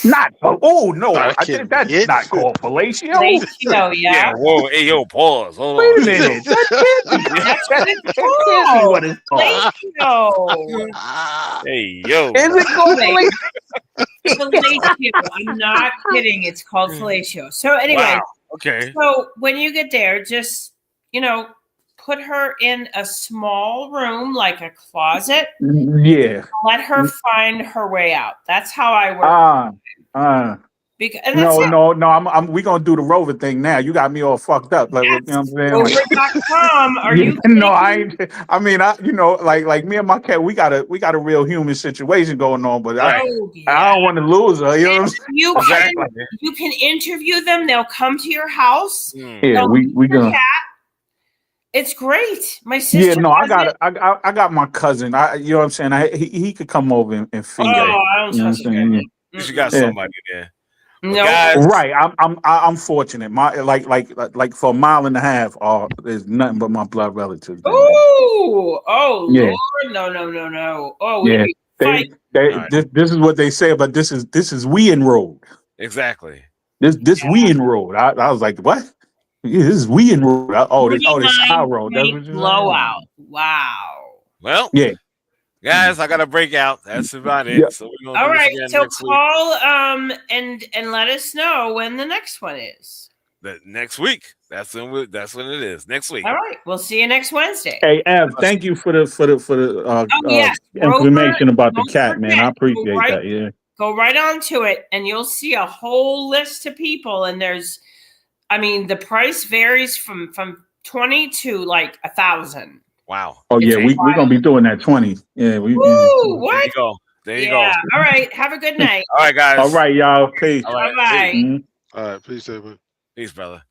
Not no, I think that's not called fellatio. Fellatio, yeah. Whoa, hey yo, pause. Hold on. Wait a minute. That's what it's called. Fellatio. Hey yo. Is it called fellatio? I'm not kidding. It's called fellatio. So anyway, wow. Okay. So when you get there, just put her in a small room, like a closet. Yeah. Let her find her way out. That's how I work. No. We're gonna do the Rover thing now. You got me all fucked up. Like, you know what I'm saying? Rover.com. Are you? No, I ain't. I mean, like me and my cat, we got a real human situation going on, but I don't want to lose her. You know what I'm saying? You can interview them. They'll come to your house. Yeah, we gonna. It's great. My sister. Yeah, no, I got my cousin. You know what I'm saying? He could come over and feed her. I don't trust him. You got somebody there. No, right. I'm fortunate. My like for a mile and a half, there's nothing but my blood relatives. Oh, yeah. Lord, no. Oh, yeah. This is what they say, but this is we enrolled. Exactly. This we enrolled. I was like, what? Yeah, this is we enrolled. This our road. Blowout. Wow. Well, yeah. Guys, I gotta break out. That's about it. Yep. So we're gonna all right. So call and let us know when the next one is. The next week. That's when it is. Next week. All right. We'll see you next Wednesday. Hey, Ev, thank you for the information about the cat, man. I appreciate that. Yeah. Go right on to it, and you'll see a whole list of people. And the price varies from 20 to like 1,000. Wow. Oh yeah, we're gonna be doing that 20. Yeah, Woo, what? There you go. There you go. All right. Have a good night. All right, guys. All right, y'all. Peace. All right. Bye-bye. All right, peace, everybody. Peace, brother.